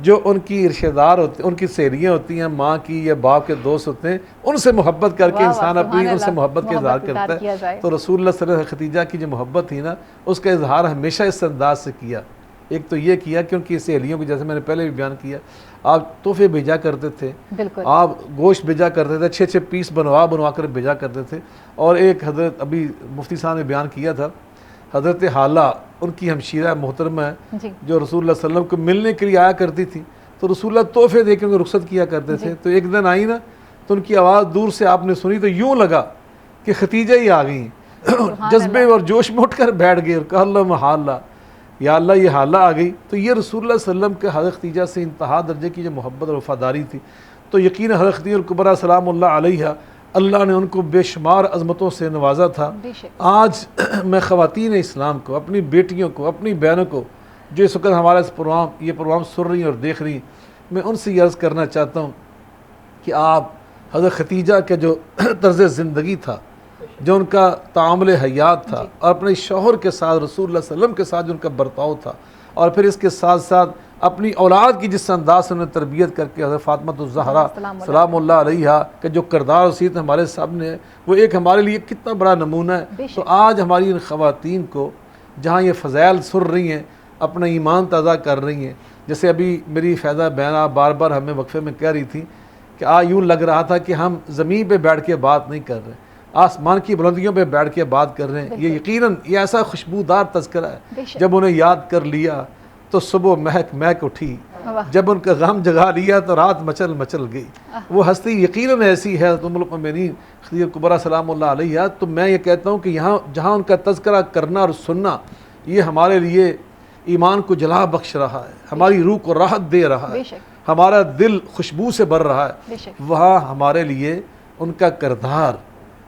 جو ان کی رشتہ دار ہوتے ہیں، ان کی سہیلیاں ہوتی ہیں، ماں کی یا باپ کے دوست ہوتے ہیں، ان سے محبت کر کے انسان اپنی ان سے محبت کے اظہار کرتا ہے۔ تو رسول اللہ صلی اللہ علیہ وسلم خدیجہ کی جو محبت تھی نا، اس کا اظہار ہمیشہ اس انداز سے کیا۔ ایک تو یہ کیا کہ ان کی سہیلیوں کو، جیسے میں نے پہلے بھی بیان کیا، آپ تحفے بھیجا کرتے تھے، آپ گوشت بھیجا کرتے تھے، 6 پیس بنوا کر بھیجا کرتے تھے۔ اور ایک حضرت ابھی مفتی صاحب نے بیان کیا تھا، حضرت حالہ، ان کی ہمشیرہ محترمہ ہے جو رسول اللہ صلی اللہ علیہ وسلم کو ملنے کے لیے آیا کرتی تھی، تو رسول اللہ تحفے دے کے ان کو رخصت کیا کرتے تھے۔ تو ایک دن آئی نا تو ان کی آواز دور سے آپ نے سنی تو یوں لگا کہ خدیجہ ہی آ گئی، جذبے اور جوش میں اٹھ کر بیٹھ گئے اور کہا اللہ حالہ، یا اللہ یہ حالہ آ گئی۔ تو یہ رسول اللہ صلی اللہ علیہ وسلم کے حضرت خدیجہ سے انتہا درجے کی جو محبت اور وفاداری تھی، تو یقیناً حضرت خدیجہ الکبریٰ سلام اللہ علیہا، اللہ نے ان کو بے شمار عظمتوں سے نوازا تھا۔ آج میں خواتین اسلام کو، اپنی بیٹیوں کو، اپنی بہنوں کو جو اس وقت ہمارا یہ پروگرام سن رہی ہیں اور دیکھ رہی ہیں، میں ان سے یہ عرض کرنا چاہتا ہوں کہ آپ حضرت ختیجہ کے جو طرز زندگی تھا، جو ان کا تعامل حیات تھا، اور اپنے شوہر کے ساتھ رسول اللہ صلی اللہ علیہ وسلم کے ساتھ جو ان کا برتاؤ تھا، اور پھر اس کے ساتھ ساتھ اپنی اولاد کی جس انداز سے انہیں تربیت کر کے حضرت فاطمہ الزہرا سلام اللہ علیہا کا جو کردار وسیعت ہمارے سامنے ہے، وہ ایک ہمارے لیے کتنا بڑا نمونہ ہے۔ تو آج ہماری ان خواتین کو جہاں یہ فضائل سر رہی ہیں، اپنا ایمان تازہ کر رہی ہیں، جیسے ابھی میری فیضہ بہنہ بار بار ہمیں وقفے میں کہہ رہی تھی کہ یوں لگ رہا تھا کہ ہم زمین پہ بیٹھ کے بات نہیں کر رہے، آسمان کی بلندیوں پہ بیٹھ کے بات کر رہے ہیں۔ یہ یقیناً یہ ایسا خوشبودار تذکرہ ہے، جب انہیں یاد کر لیا تو صبح مہک مہک اٹھی، جب ان کا غم جگا لیا تو رات مچل مچل گئی۔ وہ ہستی یقیناً ایسی ہے ام المؤمنین خدیجہ کبریٰ سلام اللہ علیہا۔ تو میں یہ کہتا ہوں کہ یہاں جہاں ان کا تذکرہ کرنا اور سننا، یہ ہمارے لیے ایمان کو جلا بخش رہا ہے، ہماری روح کو راحت دے رہا ہے، ہمارا دل خوشبو سے بھر رہا ہے۔ وہاں ہمارے لیے ان کا کردار،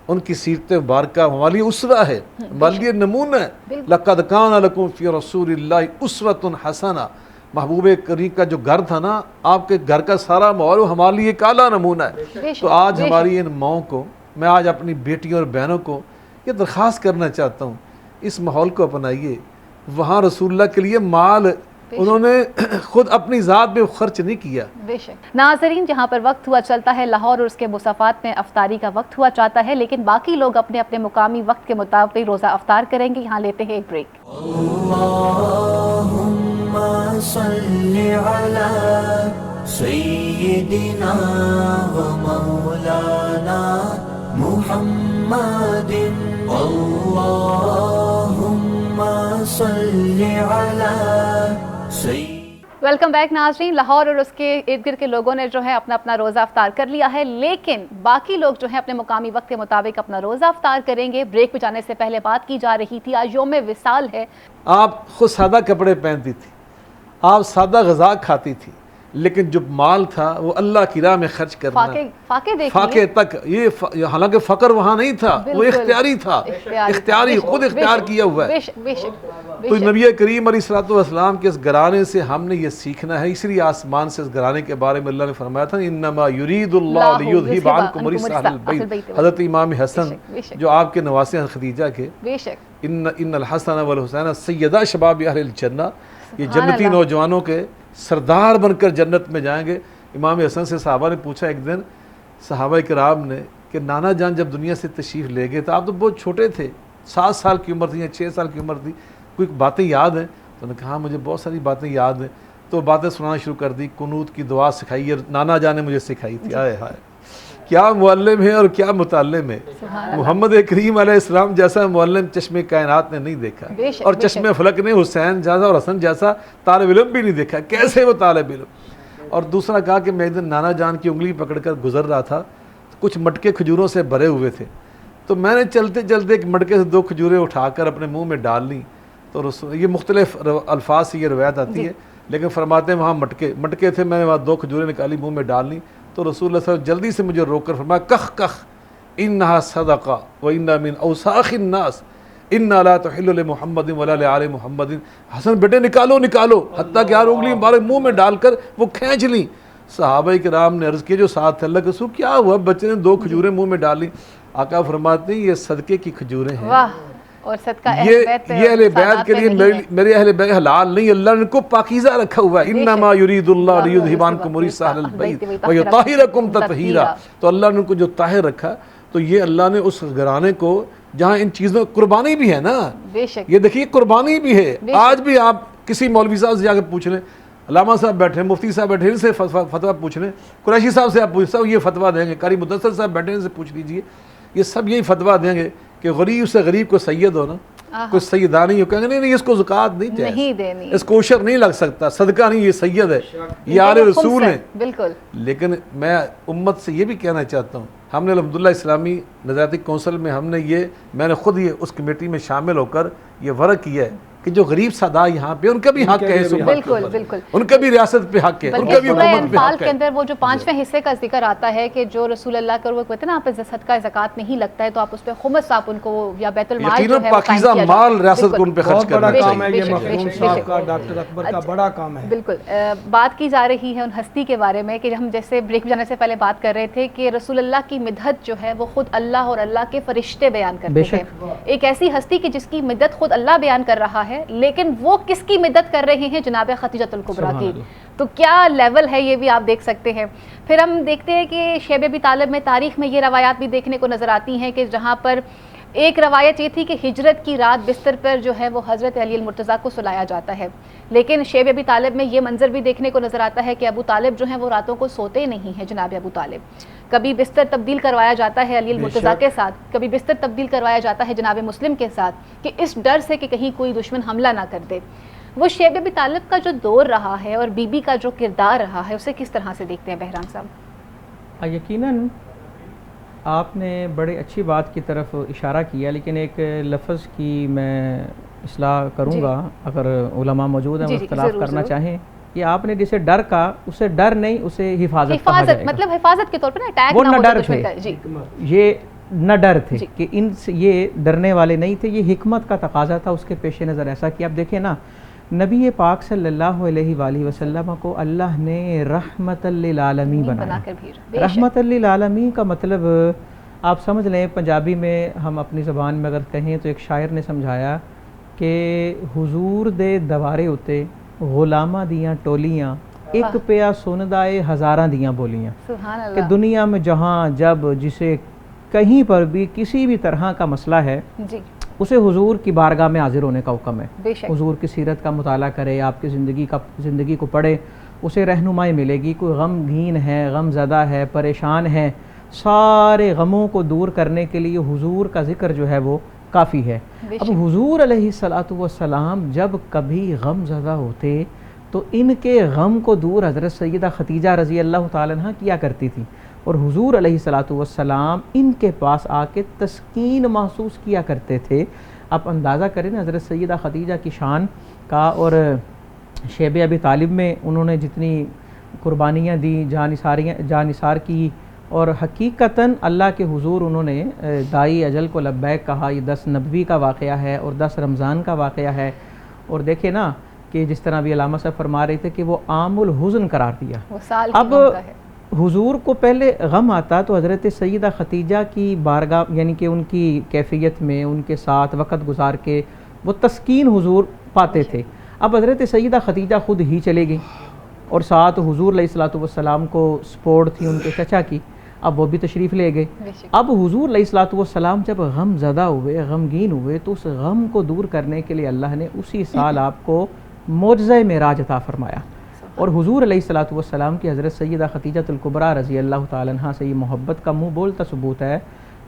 ان کی سیرت مبارکہ ہمارے لیے اسوہ ہے، ہمارے لیے نمونہ ہے۔ لَقَدْ كَانَ لَكُمْ فِي رَسُولِ اللَّهِ أُسْوَةٌ حَسَنَةٌ۔ محبوب کریم کا جو گھر تھا نا، آپ کے گھر کا سارا ماحول ہمارے لیے ایک اعلیٰ نمونہ ہے۔ تو آج ہماری ان ماؤں کو، میں آج اپنی بیٹیوں اور بہنوں کو یہ درخواست کرنا چاہتا ہوں، اس ماحول کو اپنائیے۔ وہاں رسول اللہ کے لیے مال انہوں نے خود اپنی ذات میں خرچ نہیں کیا۔ بے شک ناظرین، جہاں پر وقت ہوا چلتا ہے لاہور اور اس کے مصافات میں افطاری کا وقت ہوا چاہتا ہے، لیکن باقی لوگ اپنے اپنے مقامی وقت کے مطابق روزہ افطار کریں گے۔ یہاں لیتے ہیں ایک بریک۔ اللہم صلی علی سیدنا و مولانا محمد، اللہم صلی علی ویلکم بیک ناظرین۔ لاہور اور اس کے ارد گرد کے لوگوں نے جو ہے اپنا اپنا روزہ افطار کر لیا ہے، لیکن باقی لوگ جو ہیں اپنے مقامی وقت کے مطابق اپنا روزہ افطار کریں گے۔ بریک پہ جانے سے پہلے بات کی جا رہی تھی، آج یوم وصال ہے۔ آپ خود سادہ کپڑے پہنتی تھی، آپ سادہ غذا کھاتی تھی، لیکن جو مال تھا وہ اللہ کی راہ میں خرچ کرنا، فاقے تک۔ یہ حالانکہ فقر وہاں نہیں تھا، وہ اختیاری تھا، اختیاری خود اختیار کیا ہوا ہے۔ تو نبی کریم علیہ الصلوۃ والسلام کے اس گھرانے سے ہم نے یہ سیکھنا ہے، اس لیے آسمان سے اس گھرانے کے بارے میں اللہ نے فرمایا تھا انما یرید اللہ لیذھب عنکم رجس اہل البیت۔ حضرت امام حسن جو آپ کے نواسے ہیں خدیجہ کے، ان الحسن والحسین سیدہ شباب اہل الجنہ، یہ جنتی نوجوانوں کے سردار بن کر جنت میں جائیں گے۔ امام حسن سے صحابہ نے پوچھا ایک دن، صحابہ کرام نے، کہ نانا جان جب دنیا سے تشریف لے گئے تو آپ تو بہت چھوٹے تھے، 7 سال کی عمر تھی یا 6 سال کی عمر تھی، کوئی باتیں یاد ہیں؟ تو انہوں نے کہا مجھے بہت ساری باتیں یاد ہیں۔ تو باتیں سنانا شروع کر دی، قنوت کی دعا سکھائی، اور نانا جان نے مجھے سکھائی تھی۔ آئے ہائے کیا معلم ہے اور کیا متعلم ہے۔ محمد کریم علیہ السلام جیسا معلم چشم کائنات نے نہیں دیکھا، اور چشم فلک نے حسین جیسا اور حسن جیسا طالب علم بھی نہیں دیکھا۔ کیسے وہ طالب علم؟ اور دوسرا کہا کہ میں ایک دن نانا جان کی انگلی پکڑ کر گزر رہا تھا، کچھ مٹکے کھجوروں سے بھرے ہوئے تھے، تو میں نے چلتے چلتے ایک مٹکے سے 2 کھجوریں اٹھا کر اپنے منہ میں ڈال لیں۔ تو یہ مختلف الفاظ سے یہ روایت آتی ہے، لیکن فرماتے ہیں وہاں مٹکے تھے، میں نے وہاں 2 کھجوریں نکالی منہ میں ڈال لیں، تو رسول اللہ صلی اللہ علیہ وسلم جلدی سے مجھے روک کر فرمایا کخ کخ انہا صدقہ وانہا من اوساخ الناس انا لا تحل لمحمد ولا لآل محمد۔ حسن بیٹے نکالو نکالو، حتیٰ کہ ہر انگلی ہمارے منہ میں ڈال کر وہ کھینچ لیں۔ صحابہ کرام نے عرض کیا جو ساتھ تھے، اللہ کے رسول کیا ہوا؟ بچے نے 2 کھجوریں منہ میں ڈال لیں۔ آقا فرماتے ہیں یہ صدقے کی کھجوریں ہیں، اور صدقہ یہ اہل بیت کے لیے میرے اہل بیت حلال نہیں، اللہ نے ان کو پاکیزہ رکھا ہوا ہے۔ انما یرید اللہ لیذھب عنکم رجس اہل البیت ویطہرکم تطہیرا۔ تو اللہ نے ان کو جو طاہر رکھا، تو یہ اللہ نے اس گھرانے کو جہاں ان چیزوں قربانی بھی ہے نا، یہ دیکھیے قربانی بھی ہے۔ آج بھی آپ کسی مولوی صاحب سے جا کے پوچھ لیں، علامہ صاحب بیٹھے ہیں، مفتی صاحب بیٹھے ہیں، ان سے فتویٰ پوچھ لیں، قریشی صاحب سے آپ پوچھ صاحب یہ فتویٰ دیں گے، قاری مدثر صاحب بیٹھے ہیں ان سے پوچھ لیجئے، یہ سب یہی فتویٰ دیں گے کہ غریب سے غریب کو سید ہو نا، کوئی سیدہ نہیں ہو، کہیں گے نہیں اس کو زکوٰۃ نہیں جائز، اس کو عشر نہیں لگ سکتا، صدقہ نہیں، یہ سید ہے، یہ آل رسول ہیں۔ بالکل۔ لیکن میں امت سے یہ بھی کہنا چاہتا ہوں، ہم نے الحمدللہ اسلامی نظریاتی کونسل میں میں نے خود یہ اس کمیٹی میں شامل ہو کر یہ ورک کیا ہے کہ جو غریب سادہ یہاں پہ ان کا بھی حق ہے اس امت کے بالکل اوپر، بالکل، ان کا بھی ریاست پہ حق ہے، ان کا بھی سورہ حکومت پہ انفال حق کے ہے۔ اندر وہ جو 5ویں حصے کا ذکر آتا ہے کہ جو رسول اللہ کا وہ کہتے ہیں نا آپ پہ صدقہ زکوٰۃ نہیں لگتا ہے تو آپ اس پہ خمس آپ ان کو یا بیت المال جو یقیناً ہے وہ قائم پاکیزہ کیا جاتا ہے۔ مال ریاست کو ان پہ خرچ بہت بڑا کرنا کام ہے چاہیے۔ یہ مخدوم صاحب کا، ڈاکٹر اکبر کا بڑا کام ہے۔ بالکل بات کی جا رہی ہے ان ہستی کے بارے میں کہ ہم جیسے بریک میں جانے سے پہلے بات کر رہے تھے کہ رسول اللہ کی مدحت جو ہے وہ خود اللہ اور اللہ کے فرشتے بیان کرتے ہیں، ایک ایسی ہستی کی جس کی مدحت خود اللہ بیان کر رہا ہے، لیکن وہ کس کی مدد کر رہے ہیں؟ جناب خدیجۃ الکبریٰ کی۔ تو کیا لیول ہے یہ بھی آپ دیکھ سکتے ہیں۔ پھر ہم دیکھتے ہیں کہ شیب ابی طالب میں تاریخ میں یہ روایات بھی دیکھنے کو نظر آتی ہیں کہ جہاں پر ایک روایت یہ تھی کہ ہجرت کی رات بستر پر جو ہے وہ حضرت علی المرتضیٰ کو سلایا جاتا ہے، لیکن شیب ابی طالب میں یہ منظر بھی دیکھنے کو نظر آتا ہے کہ ابو طالب جو ہیں وہ راتوں کو سوتے نہیں ہیں۔ جناب ابو طالب کبھی بستر تبدیل کروایا جاتا ہے علی المرتضیٰ کے ساتھ، کبھی بستر تبدیل کروایا جاتا ہے جناب مسلم کے ساتھ کہ اس ڈر سے کہ کہیں کوئی دشمن حملہ نہ کر دے۔ وہ شیب ابی طالب کا جو دور رہا ہے اور بی بی کا جو کردار رہا ہے اسے کس طرح سے دیکھتے ہیں بہرام صاحب؟ یقیناً آپ نے بڑے اچھی بات کی طرف اشارہ کیا، لیکن ایک لفظ کی میں اصلاح کروں گا اگر علماء موجود ہیں وہ اختلاف کرنا چاہیں، کہ آپ نے جسے ڈر کہا اسے ڈر نہیں، اسے حفاظت کہا جائے گا۔ مطلب حفاظت کے طور پر اٹیک وہ نہ نہ ہو ڈر دشمن کا۔ تھے، یہ نہ ڈر تھے کہ ان سے یہ ڈرنے والے نہیں تھے، یہ حکمت کا تقاضا تھا۔ اس کے پیش نظر ایسا کہ اب دیکھیں نا، نبی پاک صلی اللہ علیہ وآلہ وسلم کو اللہ نے رحمت للعالمین بنایا۔ رحمت للعالمین کا مطلب آپ سمجھ لیں، پنجابی میں ہم اپنی زبان میں اگر کہیں تو ایک شاعر نے سمجھایا کہ حضور دے دوارے ہوتے غلامہ دیاں ٹولیاں، ایک پیا سندائے ہزاراں دیاں بولیاں۔ کہ دنیا میں جہاں جب جسے کہیں پر بھی کسی بھی طرح کا مسئلہ ہے اسے حضور کی بارگاہ میں حاضر ہونے کا حکم ہے۔ حضور کی سیرت کا مطالعہ کرے، آپ کی زندگی کو پڑھے، اسے رہنمائی ملے گی۔ کوئی غمگین ہے، غم زدہ ہے، پریشان ہے، سارے غموں کو دور کرنے کے لیے حضور کا ذکر جو ہے وہ کافی ہے۔ اب حضور علیہ السلام جب کبھی غم زدہ ہوتے تو ان کے غم کو دور حضرت سیدہ خدیجہ رضی اللہ تعالیٰ عنہ کیا کرتی تھی، اور حضور علیہ السلام ان کے پاس آ کے تسکین محسوس کیا کرتے تھے۔ آپ اندازہ کریں نا حضرت سیدہ خدیجہ کی شان کا، اور شیب ابی طالب میں انہوں نے جتنی قربانیاں دی، جان نثار کی، اور حقیقتاً اللہ کے حضور انہوں نے دائی اجل کو لبیک کہا۔ یہ 10 نبوی کا واقعہ ہے اور 10 رمضان کا واقعہ ہے۔ اور دیکھیں نا کہ جس طرح بھی علامہ صاحب فرما رہے تھے کہ وہ عام الحزن قرار دیا۔ اب حضور کو پہلے غم آتا تو حضرت سیدہ خدیجہ کی بارگاہ یعنی کہ ان کی کیفیت میں ان کے ساتھ وقت گزار کے وہ تسکین حضور پاتے تھے۔ اب حضرت سیدہ خدیجہ خود ہی چلے گئی، اور ساتھ حضور علیہ السلام کو سپورٹ تھی ان کے چچا کی، اب وہ بھی تشریف لے گئے۔ اب حضور علیہ السلام جب غم زدہ ہوئے، غمگین ہوئے، تو اس غم کو دور کرنے کے لیے اللہ نے اسی سال آپ کو معجزہ معراج عطا فرمایا، اور حضور علیہ السلام کی حضرت سیدہ خدیجہ الکبریٰ رضی اللہ تعالیٰ عنہ سے یہ محبت کا منہ بولتا ثبوت ہے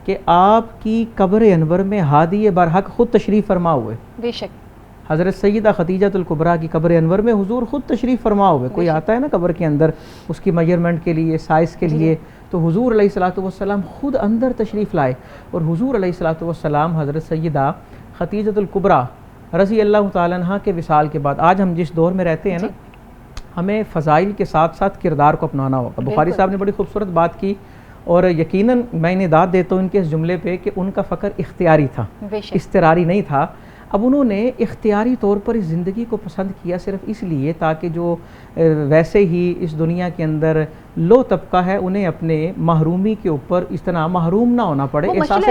کہ آپ کی قبر انور میں ہادی برحق خود تشریف فرما ہوئے۔ بے شک حضرت سیدہ خدیجہ الکبریٰ کی قبر انور میں حضور خود تشریف فرما ہوئے۔ کوئی آتا ہے نا قبر کے اندر اس کی میجرمنٹ کے لیے، سائز کے لیے، تو حضور علیہ السلام خود اندر تشریف لائے، اور حضور علیہ السلام حضرت سیدہ خدیجہ الکبریٰ رضی اللہ تعالیٰ عنہ کے وصال کے بعد، آج ہم جس دور میں رہتے ہیں نا، ہمیں فضائل کے ساتھ ساتھ کردار کو اپنانا ہوگا۔ بخاری صاحب نے بڑی خوبصورت بات کی، اور یقیناً میں انہیں داد دیتا ہوں ان کے اس جملے پہ کہ ان کا فقر اختیاری تھا، اضطراری نہیں تھا۔ اب انہوں نے اختیاری طور پر اس زندگی کو پسند کیا صرف اس لیے تاکہ جو ویسے ہی اس دنیا کے اندر لو طبقہ ہے انہیں اپنے محرومی کے اوپر اس طرح محروم نہ ہونا پڑے۔ احساس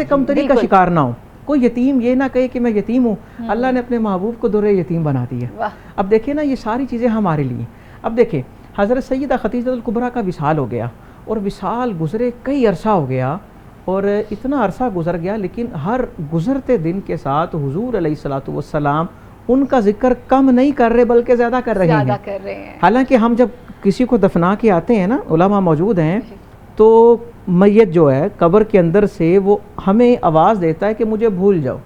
کمتری کا شکار نہ ہو، کوئی یتیم یہ نہ کہے کہ میں یتیم ہوں، اللہ نے اپنے محبوب کو درے یتیم بنا دیا۔ اب دیکھیں نا، یہ ساری چیزیں ہمارے لیے۔ اب دیکھیں حضرت سیدہ خدیجہ الکبریٰ کا وصال ہو گیا، اور وصال گزرے کئی عرصہ ہو گیا، اور اتنا عرصہ گزر گیا، لیکن ہر گزرتے دن کے ساتھ حضور علیہ السلام ان کا ذکر کم نہیں کر رہے بلکہ زیادہ کر رہے ہیں۔ حالانکہ ہم جب کسی کو دفنا کے آتے ہیں نا، علماء موجود ہیں، تو میت جو ہے قبر کے اندر سے وہ ہمیں آواز دیتا ہے کہ مجھے بھول جاؤ،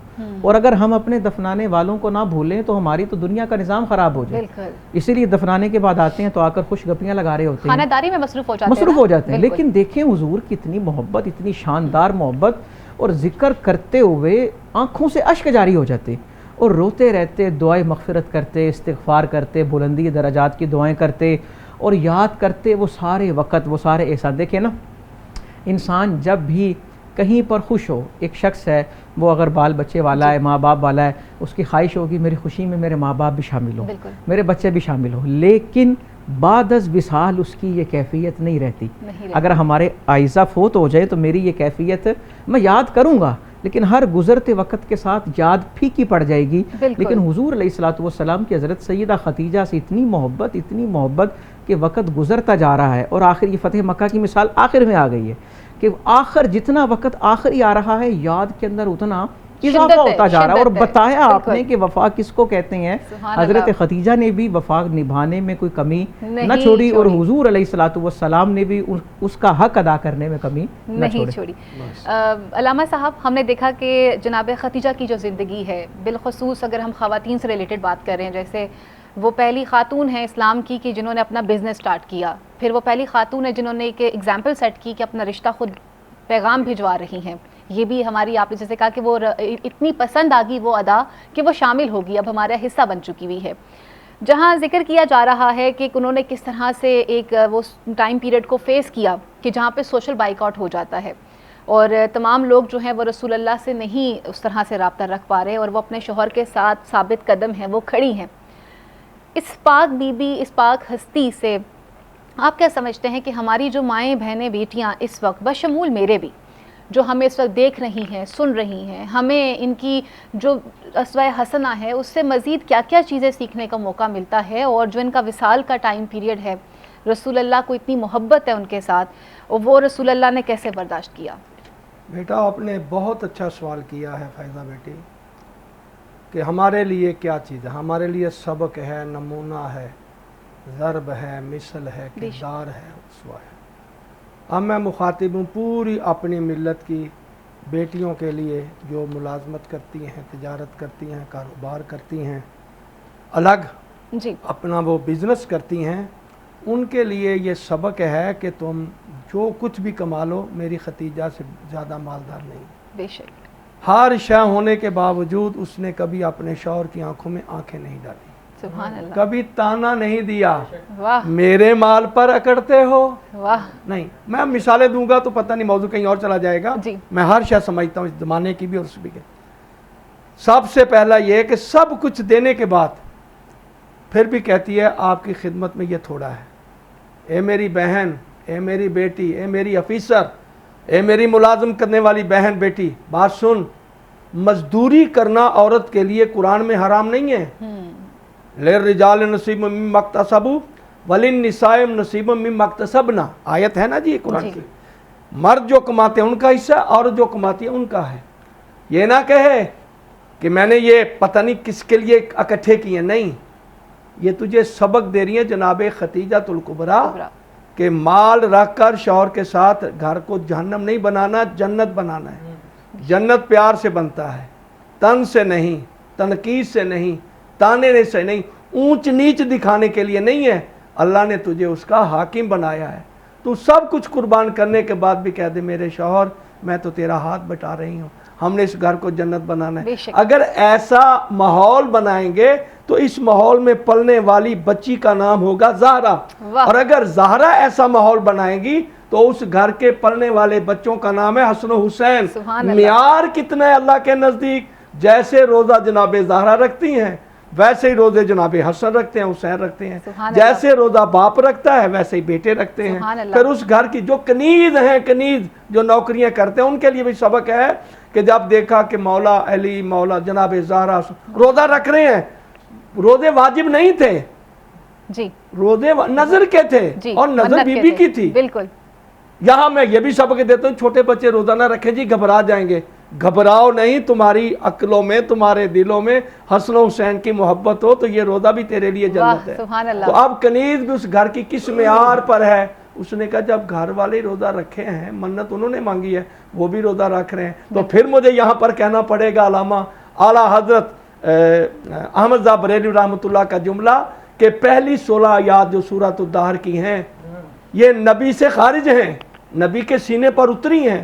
اور اگر ہم اپنے دفنانے والوں کو نہ بھولیں تو ہماری تو دنیا کا نظام خراب ہو جائے۔ اسی لیے دفنانے کے بعد آتے ہیں تو آ کر خوش گپیاں لگا رہے ہوتے ہیں، خانہ داری میں مصروف ہو جاتے ہیں۔ لیکن دیکھیں حضور کی اتنی محبت، اتنی شاندار محبت، اور ذکر کرتے ہوئے آنکھوں سے اشک جاری ہو جاتے اور روتے رہتے، دعائیں مغفرت کرتے، استغفار کرتے، بلندی درجات کی دعائیں کرتے اور یاد کرتے وہ سارے وقت، وہ سارے احسان. دیکھیں نا، انسان جب بھی کہیں پر خوش ہو، ایک شخص ہے وہ اگر بال بچے والا ہے، ماں باپ والا ہے، اس کی خواہش ہوگی میری خوشی میں میرے ماں باپ بھی شامل ہوں، میرے بچے بھی شامل ہوں. لیکن بعد از وصال اس کی یہ کیفیت نہیں رہتی. اگر ہمارے آئزہ فوت ہو جائے تو میری یہ کیفیت میں یاد کروں گا، لیکن ہر گزرتے وقت کے ساتھ یاد پھیکی پڑ جائے گی. لیکن حضور علیہ الصلوۃ والسلام کی حضرت سیدہ خدیجہ سے اتنی محبت کہ وقت گزرتا جا رہا ہے، اور آخر یہ فتح مکہ کی مثال آخر میں آ گئی ہے کہ آخر جتنا وقت آخری آ رہا ہے، یاد کے اندر اتنا اضافہ ہوتا جا رہا ہے. اور بتایا آپ نے کہ وفا کس کو کہتے ہیں. حضرت خدیجہ نے بھی وفا نبھانے میں کوئی کمی نہ چھوڑی، اور حضور علیہ الصلوۃ والسلام نے بھی اس کا حق ادا کرنے میں کمی نہیں چھوڑی. علامہ صاحب، ہم نے دیکھا کہ جناب خدیجہ کی جو زندگی ہے، بالخصوص اگر ہم خواتین سے ریلیٹڈ بات کر رہے ہیں، جیسے وہ پہلی خاتون ہیں اسلام کی کہ جنہوں نے اپنا بزنس سٹارٹ کیا، پھر وہ پہلی خاتون ہے جنہوں نے ایک ایگزامپل سیٹ کی کہ اپنا رشتہ خود پیغام بھجوا رہی ہیں. یہ بھی ہماری، آپ نے جیسے کہا کہ وہ اتنی پسند آ گئی وہ ادا کہ وہ شامل ہوگی، اب ہمارا حصہ بن چکی ہوئی ہے. جہاں ذکر کیا جا رہا ہے کہ انہوں نے کس طرح سے ایک وہ ٹائم پیریڈ کو فیس کیا کہ جہاں پہ سوشل بائیک آؤٹ ہو جاتا ہے اور تمام لوگ جو ہیں وہ رسول اللہ سے نہیں اس طرح سے رابطہ رکھ پا رہے، اور وہ اپنے شوہر کے ساتھ ثابت قدم ہیں، وہ کھڑی ہیں. اس پاک بی بی، اس پاک ہستی سے آپ کیا سمجھتے ہیں کہ ہماری جو مائیں بہنیں بیٹیاں اس وقت بشمول میرے بھی، جو ہمیں اس وقت دیکھ رہی ہیں، سن رہی ہیں، ہمیں ان کی جو اسوہ حسنہ ہے اس سے مزید کیا کیا چیزیں سیکھنے کا موقع ملتا ہے، اور جو ان کا وصال کا ٹائم پیریڈ ہے، رسول اللہ کو اتنی محبت ہے ان کے ساتھ، اور وہ رسول اللہ نے کیسے برداشت کیا؟ بیٹا آپ نے بہت اچھا سوال کیا ہے فائزہ بیٹی، کہ ہمارے لیے کیا چیز ہے. ہمارے لیے سبق ہے، نمونہ ہے، ضرب ہے، مثل ہے، کردار ہے، اسوہ ہے. اب میں مخاطب ہوں پوری اپنی ملت کی بیٹیوں کے لیے جو ملازمت کرتی ہیں، تجارت کرتی ہیں، کاروبار کرتی ہیں، الگ اپنا وہ بزنس کرتی ہیں. ان کے لیے یہ سبق ہے کہ تم جو کچھ بھی کما لو میری خدیجہ سے زیادہ مالدار نہیں. بے شک. ہر شے ہونے کے باوجود اس نے کبھی اپنے شوہر کی آنکھوں میں آنکھیں نہیں ڈالی، سبحان اللہ. کبھی تانا نہیں دیا واہ. میرے مال پر اکڑتے ہو، واہ. نہیں. میں مثالیں دوں گا تو پتہ نہیں موضوع کہیں اور چلا جائے گا. میں ہر شے سمجھتا ہوں اس زمانے کی بھی اور اس بھی. سب سے پہلا یہ کہ سب کچھ دینے کے بعد پھر بھی کہتی ہے آپ کی خدمت میں یہ تھوڑا ہے. اے میری بہن، اے میری بیٹی، اے میری افیسر، اے میری ملازم کرنے والی بہن بیٹی، بات سن، مزدوری کرنا عورت کے لیے قرآن میں حرام نہیں ہے. لِلرِّجَالِ نَصِیبٌ مِّمَّا اکْتَسَبُوا وَلِلنِّسَاءِ نَصِیبٌ مِّمَّا اکْتَسَبْنَا، آیت ہے نا جی قرآن کی. مرد جو کماتے ہیں ان کا حصہ، عورت جو کماتی ہے ان کا ہے. یہ نہ کہے کہ میں نے یہ پتہ نہیں کس کے لیے اکٹھے کیے، نہیں. یہ تجھے سبق دے رہی ہیں جناب خدیجہ الکبریٰ کہ مال رکھ کر شوہر کے ساتھ گھر کو جہنم نہیں بنانا، جنت بنانا ہے. جنت پیار سے بنتا ہے، تن سے نہیں، تنقید سے نہیں، تانے سے نہیں، اونچ نیچ دکھانے کے لیے نہیں ہے. اللہ نے تجھے اس کا حاکم بنایا ہے. تو سب کچھ قربان کرنے کے بعد بھی کہہ دے میرے شوہر میں تو تیرا ہاتھ بٹا رہی ہوں، ہم نے اس گھر کو جنت بنانا ہے. اگر ایسا ماحول بنائیں گے تو اس ماحول میں پلنے والی بچی کا نام ہوگا زہرا، اور اگر زہرا ایسا ماحول بنائیں گی تو اس گھر کے پلنے والے بچوں کا نام ہے حسن و حسین. معیار کتنا ہے اللہ کے نزدیک؟ جیسے روزہ جناب زہرا رکھتی ہیں ویسے ہی روزے جناب حسن رکھتے ہیں، حسین رکھتے ہیں. جیسے روزہ باپ رکھتا ہے ویسے ہی بیٹے رکھتے ہیں. پھر اس گھر کی جو کنیز ہیں، کنیز جو نوکریاں کرتے ہیں، ان کے لیے بھی سبق ہے کہ جب دیکھا کہ مولا علی، مولا جناب زہرا روزہ رکھ رہے ہیں، روزے واجب نہیں تھے جی، روزے نظر کے تھے اور نظر بی بی کی تھی. بالکل. یہاں میں یہ بھی سبق دیتا ہوں چھوٹے بچے روزہ نہ رکھیں جی گھبرا جائیں گے. گھبراؤ نہیں، تمہاری عقلوں میں، تمہارے دلوں میں حسن و حسین کی محبت ہو تو یہ روزہ بھی تیرے لیے جنت ہے. تو اب کنیز بھی اس گھر کی کس معیار پر ہے؟ اس نے کہا جب گھر والے روزہ رکھے ہیں، منت انہوں نے مانگی ہے، وہ بھی روزہ رکھ رہے ہیں، تو پھر مجھے یہاں پر کہنا پڑے گا علامہ اعلیٰ حضرت احمد زاہ بریلوی رحمۃ اللہ کا جملہ کہ پہلی 16 آیات جو سورۃ الدہر کی ہیں یہ نبی سے خارج ہیں، نبی کے سینے پر اتری ہیں.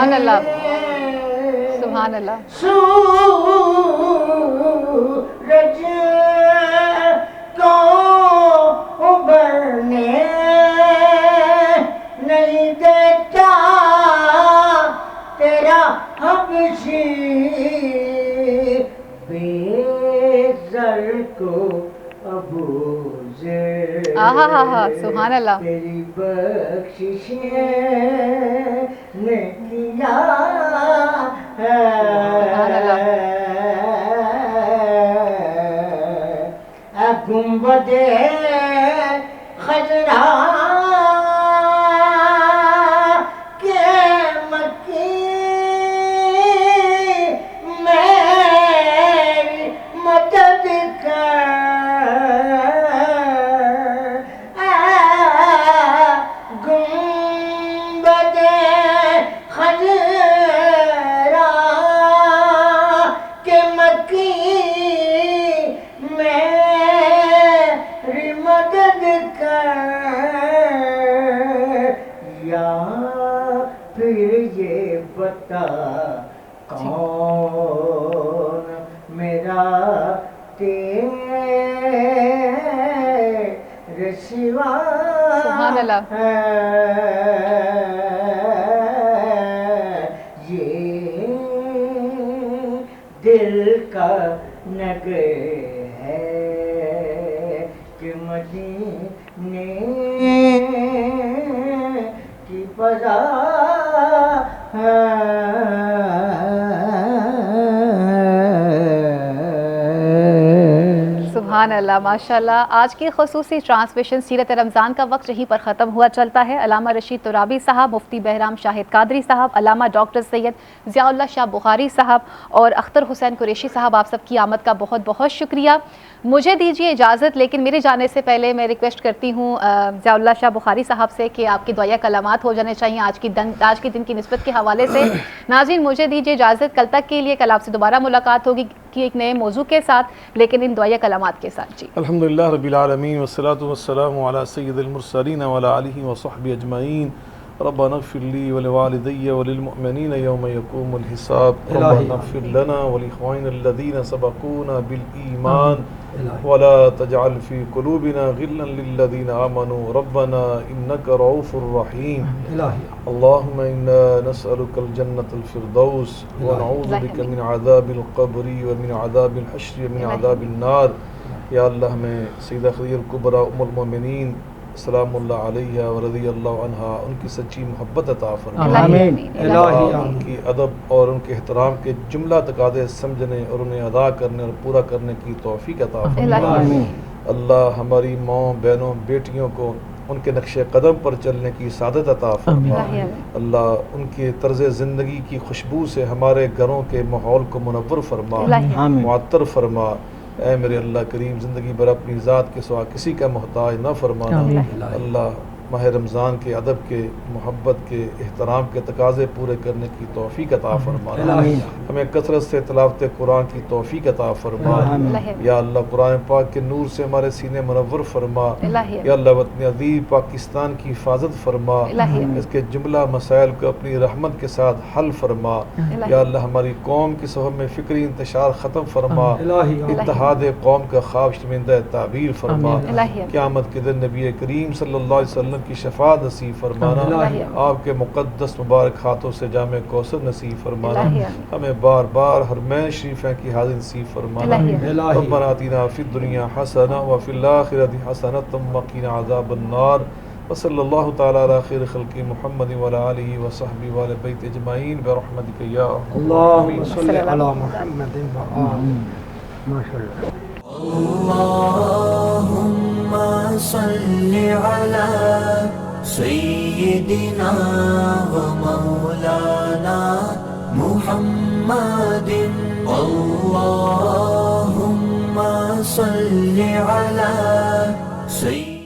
سبحان اللہ سبحان اللہ. سورج کو ابھرنے نہیں دیتا تیرا حبشی بے زر کو ابو زر سبحان اللہ. تیری بخششیں نے کیا ہے گنبد خضرا کے مکی میری مدد کر گنبد خضرا کے مکی میری مدد کر یا پھر یہ بتا کون میرا تیرے سوا سبحان اللہ. یہ دل کا نگر ہے کہ مدینے کی فضا سبحان اللہ ماشاء اللہ. آج کی خصوصی ٹرانسمیشن سیرت رمضان کا وقت یہیں پر ختم ہوا چلتا ہے. علامہ رشید ترابی صاحب، مفتی بہرام شاہد قادری صاحب، علامہ ڈاکٹر سید ضیاء اللہ شاہ بخاری صاحب اور اختر حسین قریشی صاحب، آپ سب کی آمد کا بہت بہت شکریہ. مجھے دیجیے اجازت، لیکن میرے جانے سے پہلے میں ریکویسٹ کرتی ہوں ضیاء اللہ شاہ بخاری صاحب سے کہ آپ کی دعائیہ کلمات ہو جانے چاہیے آج کے دن کی نسبت کے حوالے سے. ناظرین مجھے دیجیے اجازت، کل تک کے لیے کل آپ سے دوبارہ ملاقات ہوگی کہ ایک نئے موضوع کے ساتھ، لیکن ان دعائیہ کلمات کے ساتھ. جی الحمدللہ رب العالمین والصلاة والسلام علی سید المرسلین وعلی آلہ وصحبہ اجمعین. ربنا اغفر لی ولوالدی وللمؤمنین یوم یقوم الحساب. ربنا اغفر لنا ولاخواننا الذین سبقونا بالایمان ولا تجعل في قلوبنا غلا للذین آمنوا ربنا انک رؤوف رحیم. اللهم انا نسألك الجنة الفردوس ونعوذ بك من عذاب القبر ومن عذاب الحشر ومن عذاب النار. یا اللہ ہمیں سیدہ خدیجہ الکبریٰ ام المومنین سلام اللہ علیہ ورضی اللہ عنہا ان کی سچی محبت عطا فرما. آمین. ان کی ادب اور ان کے احترام کے جملہ تقاضے سمجھنے اور انہیں ادا کرنے اور پورا کرنے کی توفیق عطا فرما. اللہ ہماری ماں بہنوں بیٹیوں کو ان کے نقش قدم پر چلنے کی سعادت عطا فرما. اللہ ان کے طرز زندگی کی خوشبو سے ہمارے گھروں کے ماحول کو منور فرما، معطر فرما. اے میرے اللہ کریم زندگی بھر اپنی ذات کے سوا کسی کا محتاج نہ فرمانا. اللہ ماہ رمضان کے ادب کے، محبت کے، احترام کے تقاضے پورے کرنے کی توفیق عطا فرمانا. ہمیں کثرت سے تلاوت قرآن کی توفیق عطا فرما. یا اللہ قرآن پاک کے نور سے ہمارے سینے منور فرما. یا اللہ وطن عزیز پاکستان کی حفاظت فرما. اس کے جملہ مسائل کو اپنی رحمت کے ساتھ حل فرما. یا اللہ ہماری قوم کی صحب میں فکری انتشار ختم فرما. اتحاد قوم کا خواب شرمندہ تعبیر فرما. قیامت کے دن نبی کریم صلی اللہ علیہ وسلم کی شفاعت نصیب فرمانا. آپ کے مقدس مبارک ہاتھوں سے جامع کوثر نصیب فرمانا. ہمیں بار بار حرمین شریفین کی حاضر نصیب فرمانا. ربنا آتنا فی الدنیا حسنہ وفی الآخرۃ حسنۃ وقنا عذاب النار. وصلی اللہ تعالی علی خیر خلق محمد وعلی آلہ وصحبہ وعلی بیت اجمعین برحمتک یا اللہم صلی علی محمد اللهم صل على سيدنا ومولانا محمد. اللهم صل على سيدنا